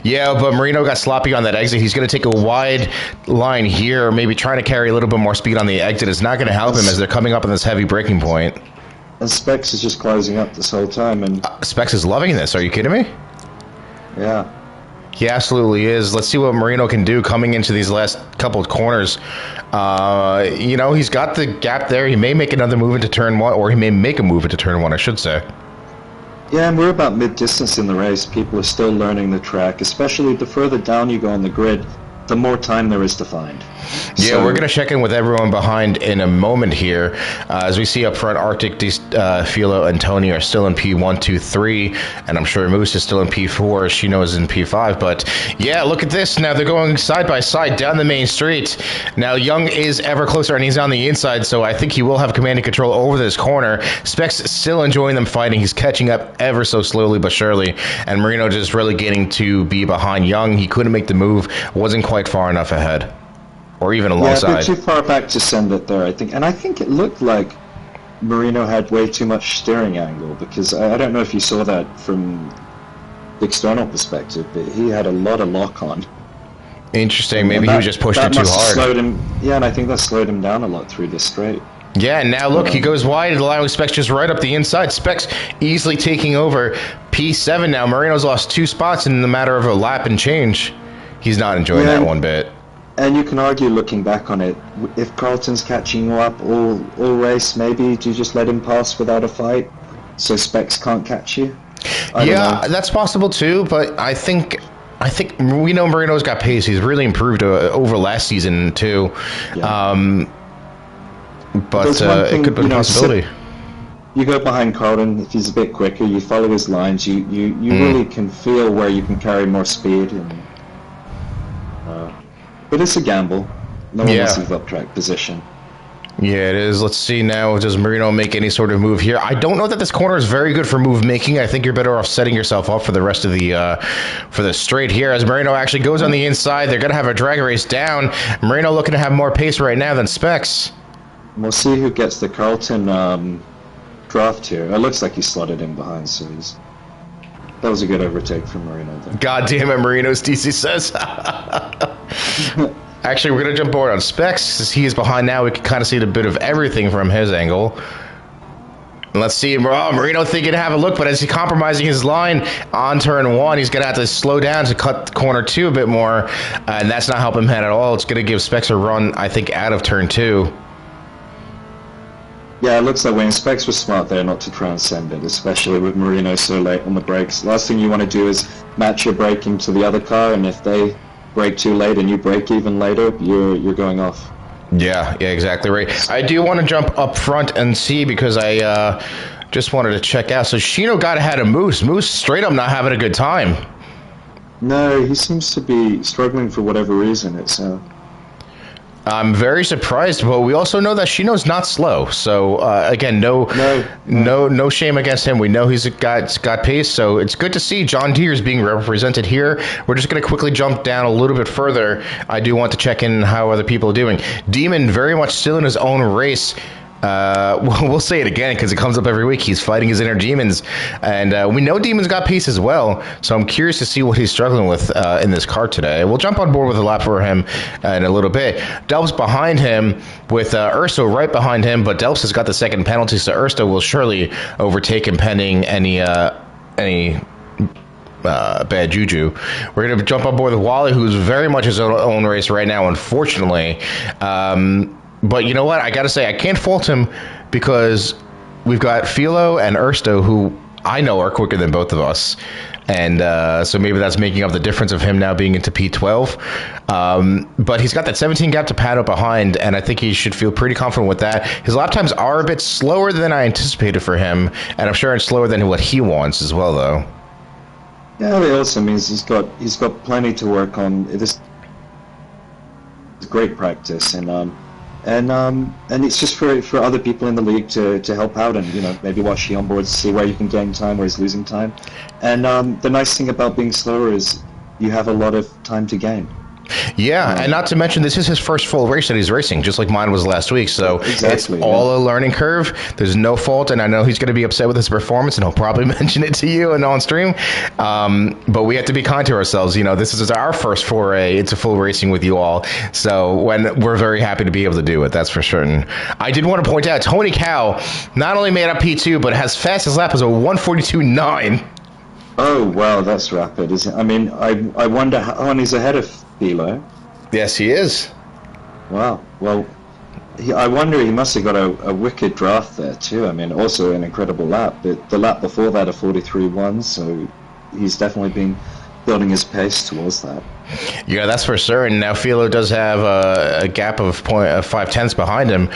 Speaker 1: Yeah, but Marino got sloppy on that exit. He's going to take a wide line here, maybe trying to carry a little bit more speed on the exit. It's not going to help him as they're coming up on this heavy braking point.
Speaker 2: And Specs is just closing up this whole time. And
Speaker 1: Specs is loving this. Are you kidding me?
Speaker 2: Yeah.
Speaker 1: He absolutely is. Let's see what Marino can do coming into these last couple of corners. You know, he's got the gap there. He may make another move into turn 1, or he may make a move into turn 1, I should say.
Speaker 2: Yeah, and we're about mid-distance in the race. People are still learning the track, especially the further down you go on the grid, the more time there is to find.
Speaker 1: Yeah, we're going to check in with everyone behind in a moment here. As we see up front, Arctic, Philo, and Tony are still in P1, 2, 3, and I'm sure Moose is still in P4. She knows in P5. But yeah, look at this. Now they're going side by side down the main street. Now Young is ever closer, and he's on the inside, so I think he will have command and control over this corner. Specs still enjoying them fighting. He's catching up ever so slowly but surely, and Marino just really getting to be behind Young. He couldn't make the move, wasn't quite far enough ahead. Or even alongside.
Speaker 2: Yeah, they're too far back to send it there, I think. And I think it looked like Marino had way too much steering angle, because I don't know if you saw that from external perspective, but he had a lot of lock on.
Speaker 1: Interesting. Maybe he was just pushing it too hard.
Speaker 2: Slowed him, yeah, and I think that slowed him down a lot through this straight.
Speaker 1: Yeah, and now look, he goes wide, allowing Specs just right up the inside. Specs easily taking over P7 now. Moreno's lost 2 spots in the matter of a lap and change. He's not enjoying that one bit.
Speaker 2: And you can argue, looking back on it, if Carlton's catching you up all race, maybe do you just let him pass without a fight so Specs can't catch you?
Speaker 1: Yeah, that's possible too, but I think we know Moreno's got pace. He's really improved over last season too. Yeah. But it could be a possibility.
Speaker 2: You go behind Carlton, if he's a bit quicker, you follow his lines, you really can feel where you can carry more speed. But it's a gamble. No one wants to give up track position.
Speaker 1: Yeah, it is. Let's see now. Does Moreno make any sort of move here? I don't know that this corner is very good for move making. I think you're better off setting yourself up for the rest of the straight here. As Moreno actually goes on the inside, they're going to have a drag race down. Moreno looking to have more pace right now than Specs.
Speaker 2: We'll see who gets the Carlton draft here. It looks like he slotted in behind, so that was a good overtake from Moreno there.
Speaker 1: God damn it, Moreno's DC says. Actually, we're going to jump forward on Specs. Since he is behind now, we can kind of see a bit of everything from his angle. And let's see, Moreno thinking to have a look, but as he's compromising his line on turn 1, he's going to have to slow down to cut corner 2 a bit more, and that's not helping him at all. It's going to give Specs a run, I think, out of turn 2.
Speaker 2: Yeah, it looks like Wayne Specs was smart there not to transcend it, especially with Moreno so late on the brakes. Last thing you want to do is match your braking to the other car, and if they brake too late and you brake even later, you're going off.
Speaker 1: Yeah, exactly right. I do want to jump up front and see, because I just wanted to check out. So Shino got ahead of Moose. Moose straight up not having a good time.
Speaker 2: No, he seems to be struggling for whatever reason.
Speaker 1: I'm very surprised, but we also know that Shino's not slow. So again, no shame against him. We know he's got pace, so it's good to see John Deere's being represented here. We're just going to quickly jump down a little bit further. I do want to check in how other people are doing. Demon very much still in his own race. We'll say it again because it comes up every week. He's fighting his inner demons, and we know Demon's got pace as well. So I'm curious to see what he's struggling with in this car today. We'll jump on board with a lap for him in a little bit. Delps behind him with Urso right behind him, but Delps has got the second penalty, so Urso will surely overtake him pending any bad juju. We're going to jump on board with Wally, who's very much his own race right now, unfortunately. But you know what? I got to say, I can't fault him because we've got Philo and Ursto, who I know are quicker than both of us. And so maybe that's making up the difference of him now being into P12. But he's got that 17 gap to Pato behind, and I think he should feel pretty confident with that. His lap times are a bit slower than I anticipated for him, and I'm sure it's slower than what he wants as well, though.
Speaker 2: Yeah, it also means he's got plenty to work on. It's great practice, and it's just for other people in the league to help out and maybe watch the onboards, see where you can gain time, where he's losing time. And the nice thing about being slower is you have a lot of time to gain.
Speaker 1: Yeah, and not to mention this is his first full race that he's racing, just like mine was last week. So it's all a learning curve. There's no fault, and I know he's going to be upset with his performance, and he'll probably mention it to you and on stream. But we have to be kind to ourselves. This is our first foray into full racing with you all. So we're very happy to be able to do it. That's for certain. I did want to point out Tony Cow not only made up P2, but has fastest lap as a 1:42.9.
Speaker 2: Oh wow, that's rapid, isn't it? I mean, I wonder how long he's ahead of Philo.
Speaker 1: Yes, he is.
Speaker 2: Wow. Well, I wonder, he must have got a wicked draft there too. I mean, also an incredible lap. But the lap before that, a 43.1, so he's definitely been building his pace towards that.
Speaker 1: Yeah, that's for certain. Now, Philo does have a gap of 0.5 behind him.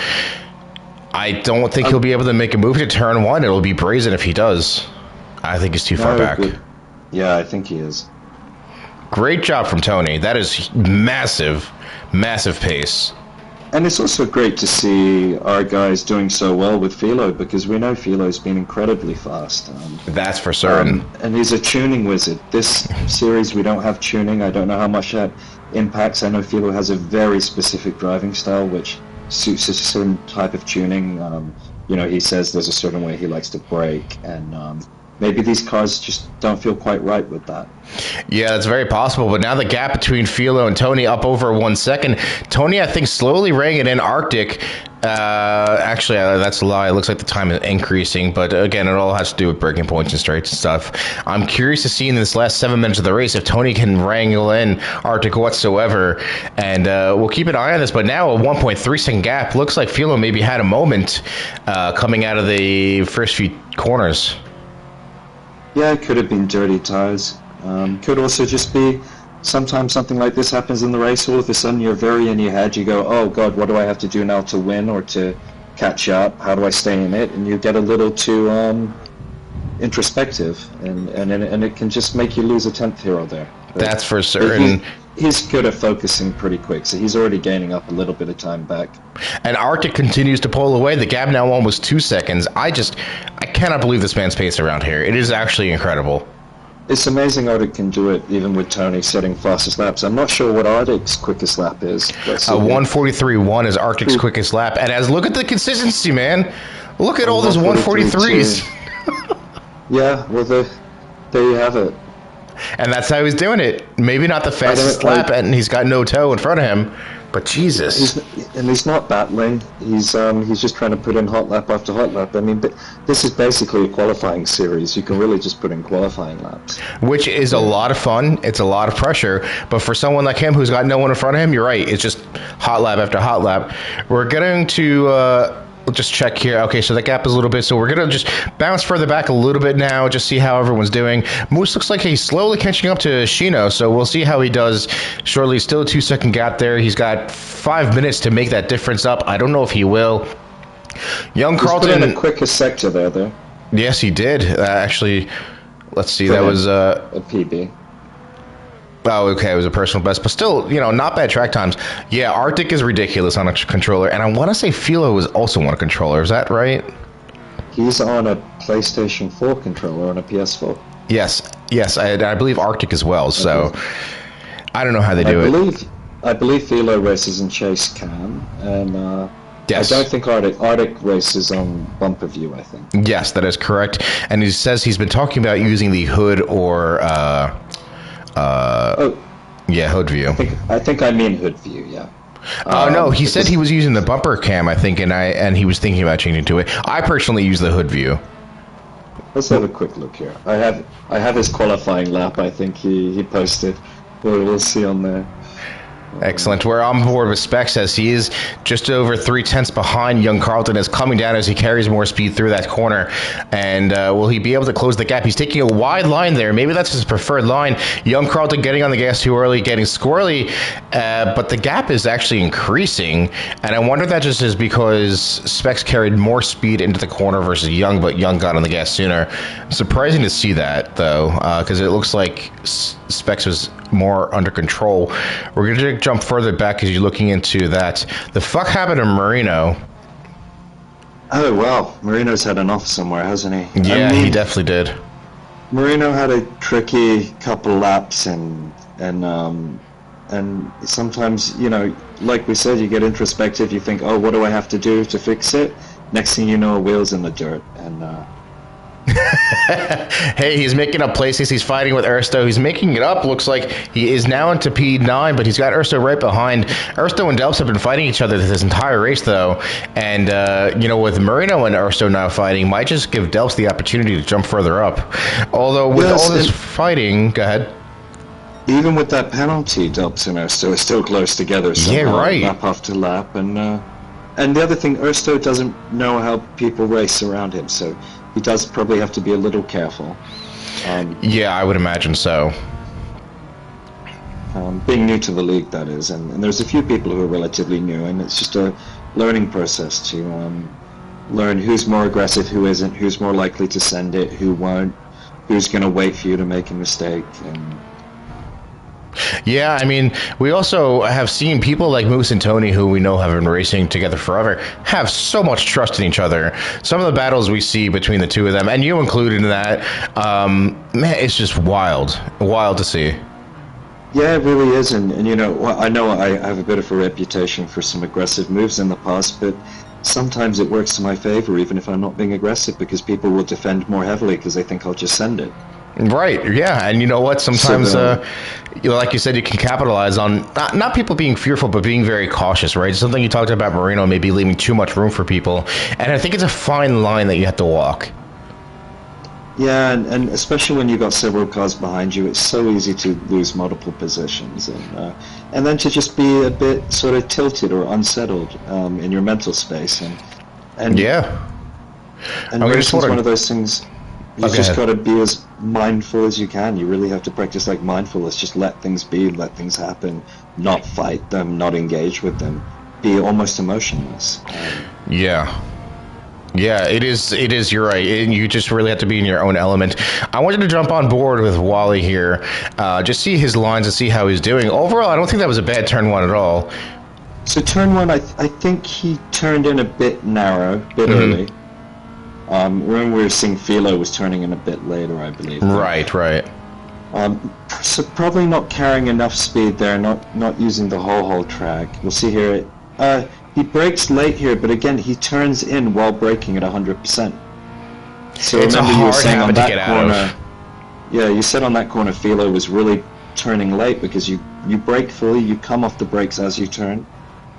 Speaker 1: I don't think he'll be able to make a move to turn 1. It'll be brazen if he does. I think he's too far back.
Speaker 2: Yeah, I think he is.
Speaker 1: Great job from Tony. That is massive, massive pace.
Speaker 2: And it's also great to see our guys doing so well with Philo, because we know Philo's been incredibly fast.
Speaker 1: That's for certain.
Speaker 2: And he's a tuning wizard. This series we don't have tuning. I don't know how much that impacts. I know Philo has a very specific driving style which suits a certain type of tuning. He says there's a certain way he likes to brake, and maybe these cars just don't feel quite right with that.
Speaker 1: Yeah, that's very possible. But now the gap between Philo and Tony up over 1 second. Tony, I think, slowly reining it in. Arctic. Actually, that's a lie. It looks like the time is increasing. But again, it all has to do with breaking points and straights and stuff. I'm curious to see in this last 7 minutes of the race if Tony can wrangle in Arctic whatsoever. And we'll keep an eye on this. But now a 1.3 second gap. Looks like Philo maybe had a moment coming out of the first few corners.
Speaker 2: Yeah, it could have been dirty tires. Could also just be sometimes something like this happens in the race. All of a sudden you're very in your head. You go, oh God, what do I have to do now to win or to catch up? How do I stay in it? And you get a little too introspective, and it can just make you lose a tenth here or there. But
Speaker 1: that's for certain.
Speaker 2: He's good at focusing pretty quick, so he's already gaining up a little bit of time back.
Speaker 1: And Arctic continues to pull away. The gap now almost 2 seconds. I cannot believe this man's pace around here. It is actually incredible.
Speaker 2: It's amazing Arctic can do it, even with Tony setting fastest laps. I'm not sure what Arctic's quickest lap is.
Speaker 1: 1:43.1 is Arctic's quickest lap. And look at the consistency, man. Look at all those 1:43s.
Speaker 2: Yeah, well, there you have it.
Speaker 1: And that's how he's doing it. Maybe not the fastest lap, and he's got no toe in front of him. But Jesus.
Speaker 2: He's not battling. He's just trying to put in hot lap after hot lap. I mean, this is basically a qualifying series. You can really just put in qualifying laps.
Speaker 1: Which is a lot of fun. It's a lot of pressure. But for someone like him who's got no one in front of him, you're right. It's just hot lap after hot lap. We're going to... We'll just check here. Okay, so the gap is a little bit. So we're going to just bounce further back a little bit now, just see how everyone's doing. Moose looks like he's slowly catching up to Shino, so we'll see how he does shortly. Still a 2 second gap there. He's got 5 minutes to make that difference up. I don't know if he will. Young Carlton.
Speaker 2: He's put in a quicker sector there, though.
Speaker 1: Yes, he did. Actually, let's see. That was
Speaker 2: a PB.
Speaker 1: Oh, okay, it was a personal best, but still, not bad track times. Yeah, Arctic is ridiculous on a controller, and I want to say Philo is also on a controller. Is that right?
Speaker 2: He's on a PlayStation 4 controller on a PS4.
Speaker 1: Yes, I believe Arctic as well, so I don't know how they do it.
Speaker 2: I believe Philo races in Chase Cam, and
Speaker 1: yes.
Speaker 2: I don't think Arctic races on Bumper View, I think.
Speaker 1: Yes, that is correct, and he says he's been talking about using the hood or... hood view.
Speaker 2: I think I mean hood view, yeah.
Speaker 1: No, he said he was using the bumper cam, I think, and he was thinking about changing to it. I personally use the hood view.
Speaker 2: Let's have a quick look here. I have his qualifying lap. I think he posted. We'll see on there.
Speaker 1: Excellent. We're on board with Specs as he is just over 3/10 behind Young Carlton, is coming down as he carries more speed through that corner. And will he be able to close the gap? He's taking a wide line there. Maybe that's his preferred line. Young Carlton getting on the gas too early, getting squirrely, but the gap is actually increasing. And I wonder if that just is because Specs carried more speed into the corner versus Young, but Young got on the gas sooner. Surprising to see that, though, because it looks like Specs was more under control. We're going to jump further back as you're looking into that. The fuck happened to Marino?
Speaker 2: Oh, well, Marino's had enough somewhere, hasn't he?
Speaker 1: Yeah, he definitely did.
Speaker 2: Marino had a tricky couple laps, and sometimes, like we said, you get introspective. You think, oh, what do I have to do to fix it? Next thing you know, a wheel's in the dirt, and
Speaker 1: hey, he's making up places. He's fighting with Ersto. He's making it up. Looks like he is now into P9, but he's got Ersto right behind. Ersto and Delps have been fighting each other this entire race, though. And, with Marino and Ersto now fighting, might just give Delps the opportunity to jump further up. Although, with all this fighting, go ahead.
Speaker 2: Even with that penalty, Delps and Ersto are still close together.
Speaker 1: Yeah, right.
Speaker 2: Lap after lap. And the other thing, Ersto doesn't know how people race around him, so he does probably have to be a little careful.
Speaker 1: Yeah, I would imagine so.
Speaker 2: Being new to the league, that is. And there's a few people who are relatively new, and it's just a learning process to learn who's more aggressive, who isn't, who's more likely to send it, who won't, who's going to wait for you to make a mistake.
Speaker 1: Yeah, I mean, we also have seen people like Moose and Tony, who we know have been racing together forever, have so much trust in each other. Some of the battles we see between the two of them, and you included in that, man, it's just wild to see.
Speaker 2: Yeah, it really is, and I know I have a bit of a reputation for some aggressive moves in the past, but sometimes it works to my favor, even if I'm not being aggressive, because people will defend more heavily because they think I'll just send it.
Speaker 1: Right, yeah, and you know what? Sometimes, like you said, you can capitalize on not people being fearful, but being very cautious, right? Something you talked about, Marino, maybe leaving too much room for people, and I think it's a fine line that you have to walk.
Speaker 2: Yeah, and especially when you've got several cars behind you, it's so easy to lose multiple positions, and then to just be a bit sort of tilted or unsettled in your mental space, and
Speaker 1: yeah,
Speaker 2: and racing's one of those things. You just got to be as mindful as you can. You really have to practice like mindfulness. Just let things be, let things happen, not fight them, not engage with them. Be almost emotionless.
Speaker 1: Yeah, it is. You're right. You just really have to be in your own element. I wanted to jump on board with Wally here, just see his lines and see how he's doing. Overall, I don't think that was a bad turn one at all.
Speaker 2: So turn one, I think he turned in a bit narrow, a bit early. When we were seeing Philo was turning in a bit later, I believe.
Speaker 1: Right.
Speaker 2: So probably not carrying enough speed there, not using the whole track. We'll see here. He brakes late here, but again, he turns in while braking at 100%. So
Speaker 1: it's
Speaker 2: remember
Speaker 1: a
Speaker 2: you were
Speaker 1: hard
Speaker 2: saying on
Speaker 1: habit to
Speaker 2: that
Speaker 1: get
Speaker 2: corner.
Speaker 1: out of.
Speaker 2: Yeah, you said on that corner Philo was really turning late because you brake fully, you come off the brakes as you turn,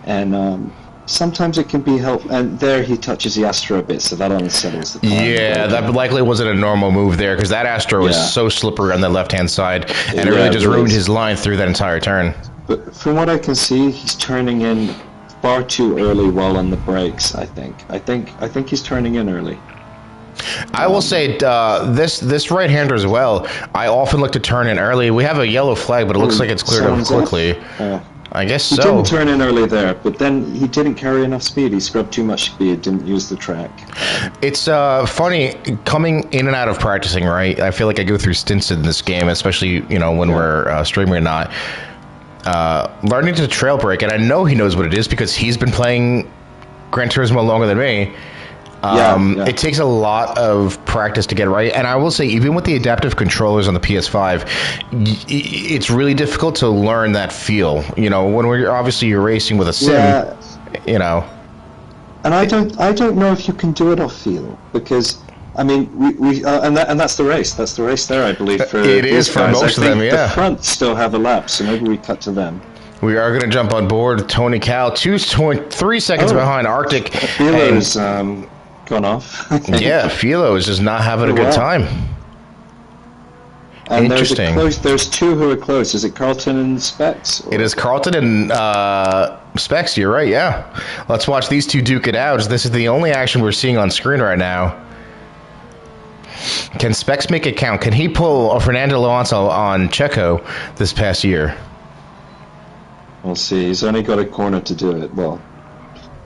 Speaker 2: and sometimes it can be helpful, and there he touches the Astro a bit, so that unsettles the car.
Speaker 1: Yeah, that likely wasn't a normal move there, because that Astro was so slippery on the left-hand side, and it really just ruined his line through that entire turn.
Speaker 2: But from what I can see, he's turning in far too early while on the brakes, I think. I think he's turning in early.
Speaker 1: I will say this right-hander as well, I often look to turn in early. We have a yellow flag, but it looks like it's cleared up quickly. I guess so.
Speaker 2: He didn't turn in early there, but then he didn't carry enough speed. He scrubbed too much speed, didn't use the track.
Speaker 1: It's funny, coming in and out of practicing, right? I feel like I go through stints in this game, especially, when we're streaming or not. Learning to trail brake, and I know he knows what it is because he's been playing Gran Turismo longer than me. It takes a lot of practice to get it right, and I will say, even with the adaptive controllers on the PS5, it's really difficult to learn that feel. When you're racing with a sim,
Speaker 2: And I don't know if you can do it off feel, because I mean and that's the race. That's the race there, I believe. For
Speaker 1: it is for
Speaker 2: guys.
Speaker 1: most of them. Yeah.
Speaker 2: The front still have a lap, so maybe we cut to them.
Speaker 1: We are going to jump on board Tony Cal, 3 seconds behind Arctic.
Speaker 2: Philo's gone off.
Speaker 1: Yeah, Philo is just not having a good time.
Speaker 2: And
Speaker 1: Interesting.
Speaker 2: There's two who are close. Is it Carlton and Specs?
Speaker 1: It is Carlton and Specs. You're right. Yeah. Let's watch these two duke it out. This is the only action we're seeing on screen right now. Can Specs make it count? Can he pull a Fernando Alonso on Checo this past year?
Speaker 2: We'll see. He's only got a corner to do it. Well,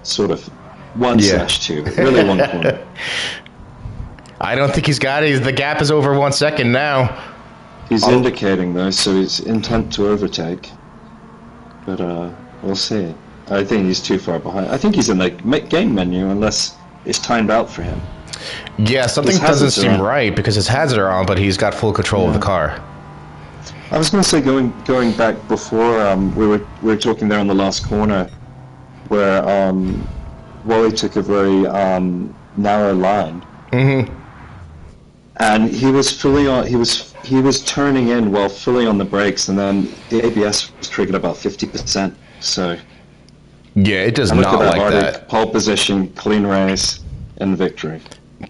Speaker 2: sort of 1/2. Really one corner.
Speaker 1: I don't think he's got it. The gap is over 1 second now.
Speaker 2: He's indicating, though, so he's intent to overtake. But we'll see. I think he's too far behind. I think he's in the game menu, unless it's timed out for him.
Speaker 1: Yeah, something doesn't seem right, because his hazards are on, but he's got full control of the car.
Speaker 2: I was going to say, going back before, we were talking there on the last corner, where Wally took a very narrow line.
Speaker 1: Mm-hmm.
Speaker 2: And he was fully on. He was turning in while fully on the brakes, and then the ABS was triggered about 50%. So
Speaker 1: yeah, it does not like that.
Speaker 2: Pole position, clean race, and victory.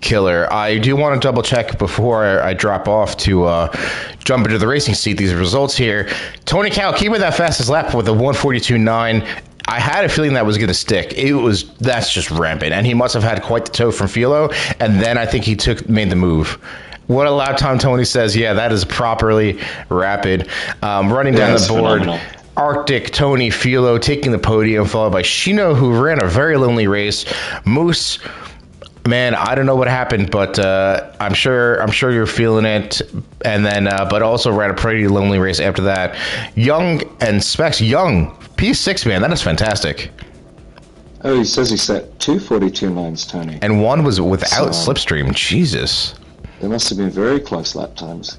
Speaker 1: Killer. I do want to double check before I drop off to jump into the racing seat. These results here. Tony Cal keeping that fastest lap with a 142.9. I had a feeling that was going to stick. That's just rampant, and he must have had quite the toe from Philo, and then I think he made the move. What a lap time, Tony says. Yeah, that is properly rapid. Running down the board, phenomenal. Arctic, Tony, Philo taking the podium, followed by Shino, who ran a very lonely race. Moose, man, I don't know what happened, but I'm sure you're feeling it. And then, but also ran a pretty lonely race after that. Young and Specs, Young, P6, man, that is fantastic.
Speaker 2: Oh, he says he set 2:42.9s, Tony.
Speaker 1: And one was without slipstream. Jesus.
Speaker 2: There must have been very close lap times.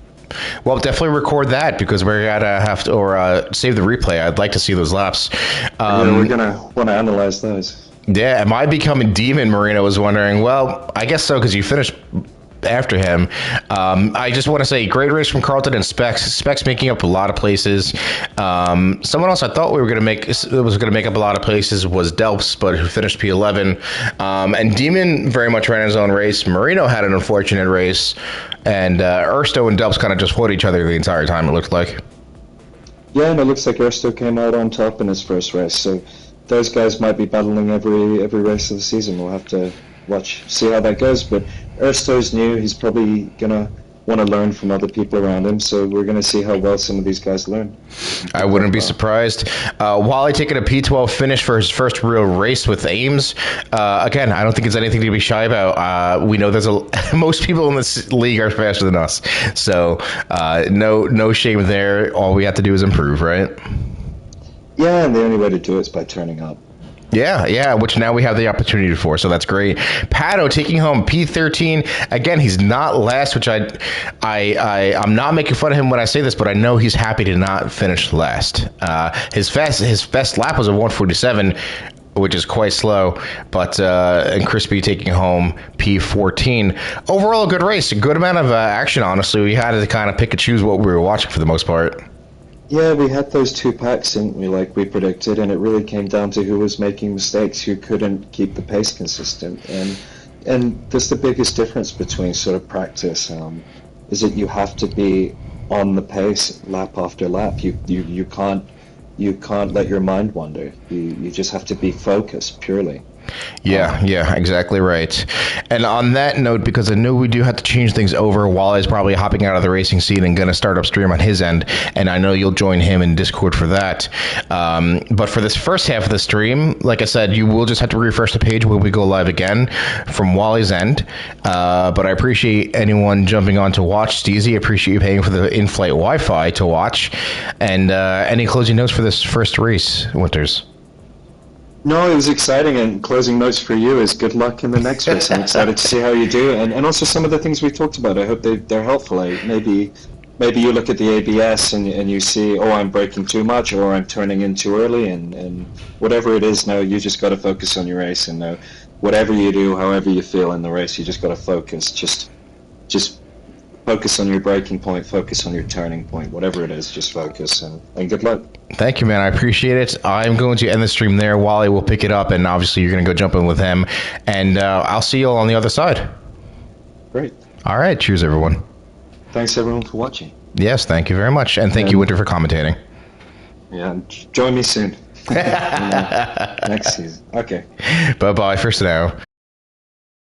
Speaker 1: Well, definitely record that, because we're gonna have to, or save the replay. I'd like to see those laps.
Speaker 2: We're gonna want to analyze those.
Speaker 1: Yeah, am I becoming demon? Marino was wondering. Well, I guess so, because you finished after him. I just want to say, great race from Carlton and Specs. Specs making up a lot of places. Someone else I thought we were going to make was going to make up a lot of places was Delps, but who finished P11. And Demon very much ran his own race. Marino had an unfortunate race, and Ersto and Delps kind of just fought each other the entire time. It looked like.
Speaker 2: Yeah, and it looks like Ersto came out on top in his first race. So those guys might be battling every race of the season. We'll have to see how that goes. But Ersto's new. He's probably gonna want to learn from other people around him. So we're gonna see how well some of these guys learn.
Speaker 1: I wouldn't be surprised. Wally taking a P12 finish for his first real race with Ames. Again, I don't think it's anything to be shy about. We know most people in this league are faster than us. So no shame there. All we have to do is improve, right?
Speaker 2: Yeah, and the only way to do it is by turning up.
Speaker 1: Yeah, which now we have the opportunity for, so that's great. Pato taking home P13. Again, he's not last, which I'm not making fun of him when I say this, but I know he's happy to not finish last. His best lap was a 147, which is quite slow, but and Crispy taking home P14. Overall, a good race, a good amount of action, honestly. We had to kind of pick and choose what we were watching for the most part.
Speaker 2: Yeah, we had those two packs, didn't we, like we predicted, and it really came down to who was making mistakes, who couldn't keep the pace consistent. And that's the biggest difference between sort of practice, is that you have to be on the pace lap after lap. You can't let your mind wander. You just have to be focused purely.
Speaker 1: Yeah, exactly right. And on that note, because I know we do have to change things over, Wally's probably hopping out of the racing scene and going to start upstream on his end, and I know you'll join him in Discord for that. But for this first half of the stream, like I said, you will just have to refresh the page when we go live again from Wally's end. But I appreciate anyone jumping on to watch. Steezy, I appreciate you paying for the in-flight Wi-Fi to watch. And any closing notes for this first race, Winters?
Speaker 2: No, it was exciting, and closing notes for you is good luck in the next race. I'm excited to see how you do, and also some of the things we talked about. I hope they're helpful. Maybe you look at the ABS and you see, oh, I'm braking too much, or I'm turning in too early, and whatever it is now, you just got to focus on your race, and whatever you do, however you feel in the race, you just got to focus. Just focus on your braking point, focus on your turning point, whatever it is, just focus, and good luck.
Speaker 1: Thank you, man. I appreciate it. I'm going to end the stream there. Wally will pick it up, and obviously you're going to go jump in with him, and I'll see you all on the other side.
Speaker 2: Great.
Speaker 1: All right. Cheers, everyone.
Speaker 2: Thanks, everyone, for watching.
Speaker 1: Yes, thank you very much, and thank you, Winter, for commentating.
Speaker 2: Yeah, join me soon. Next season. Okay.
Speaker 1: Bye-bye for now.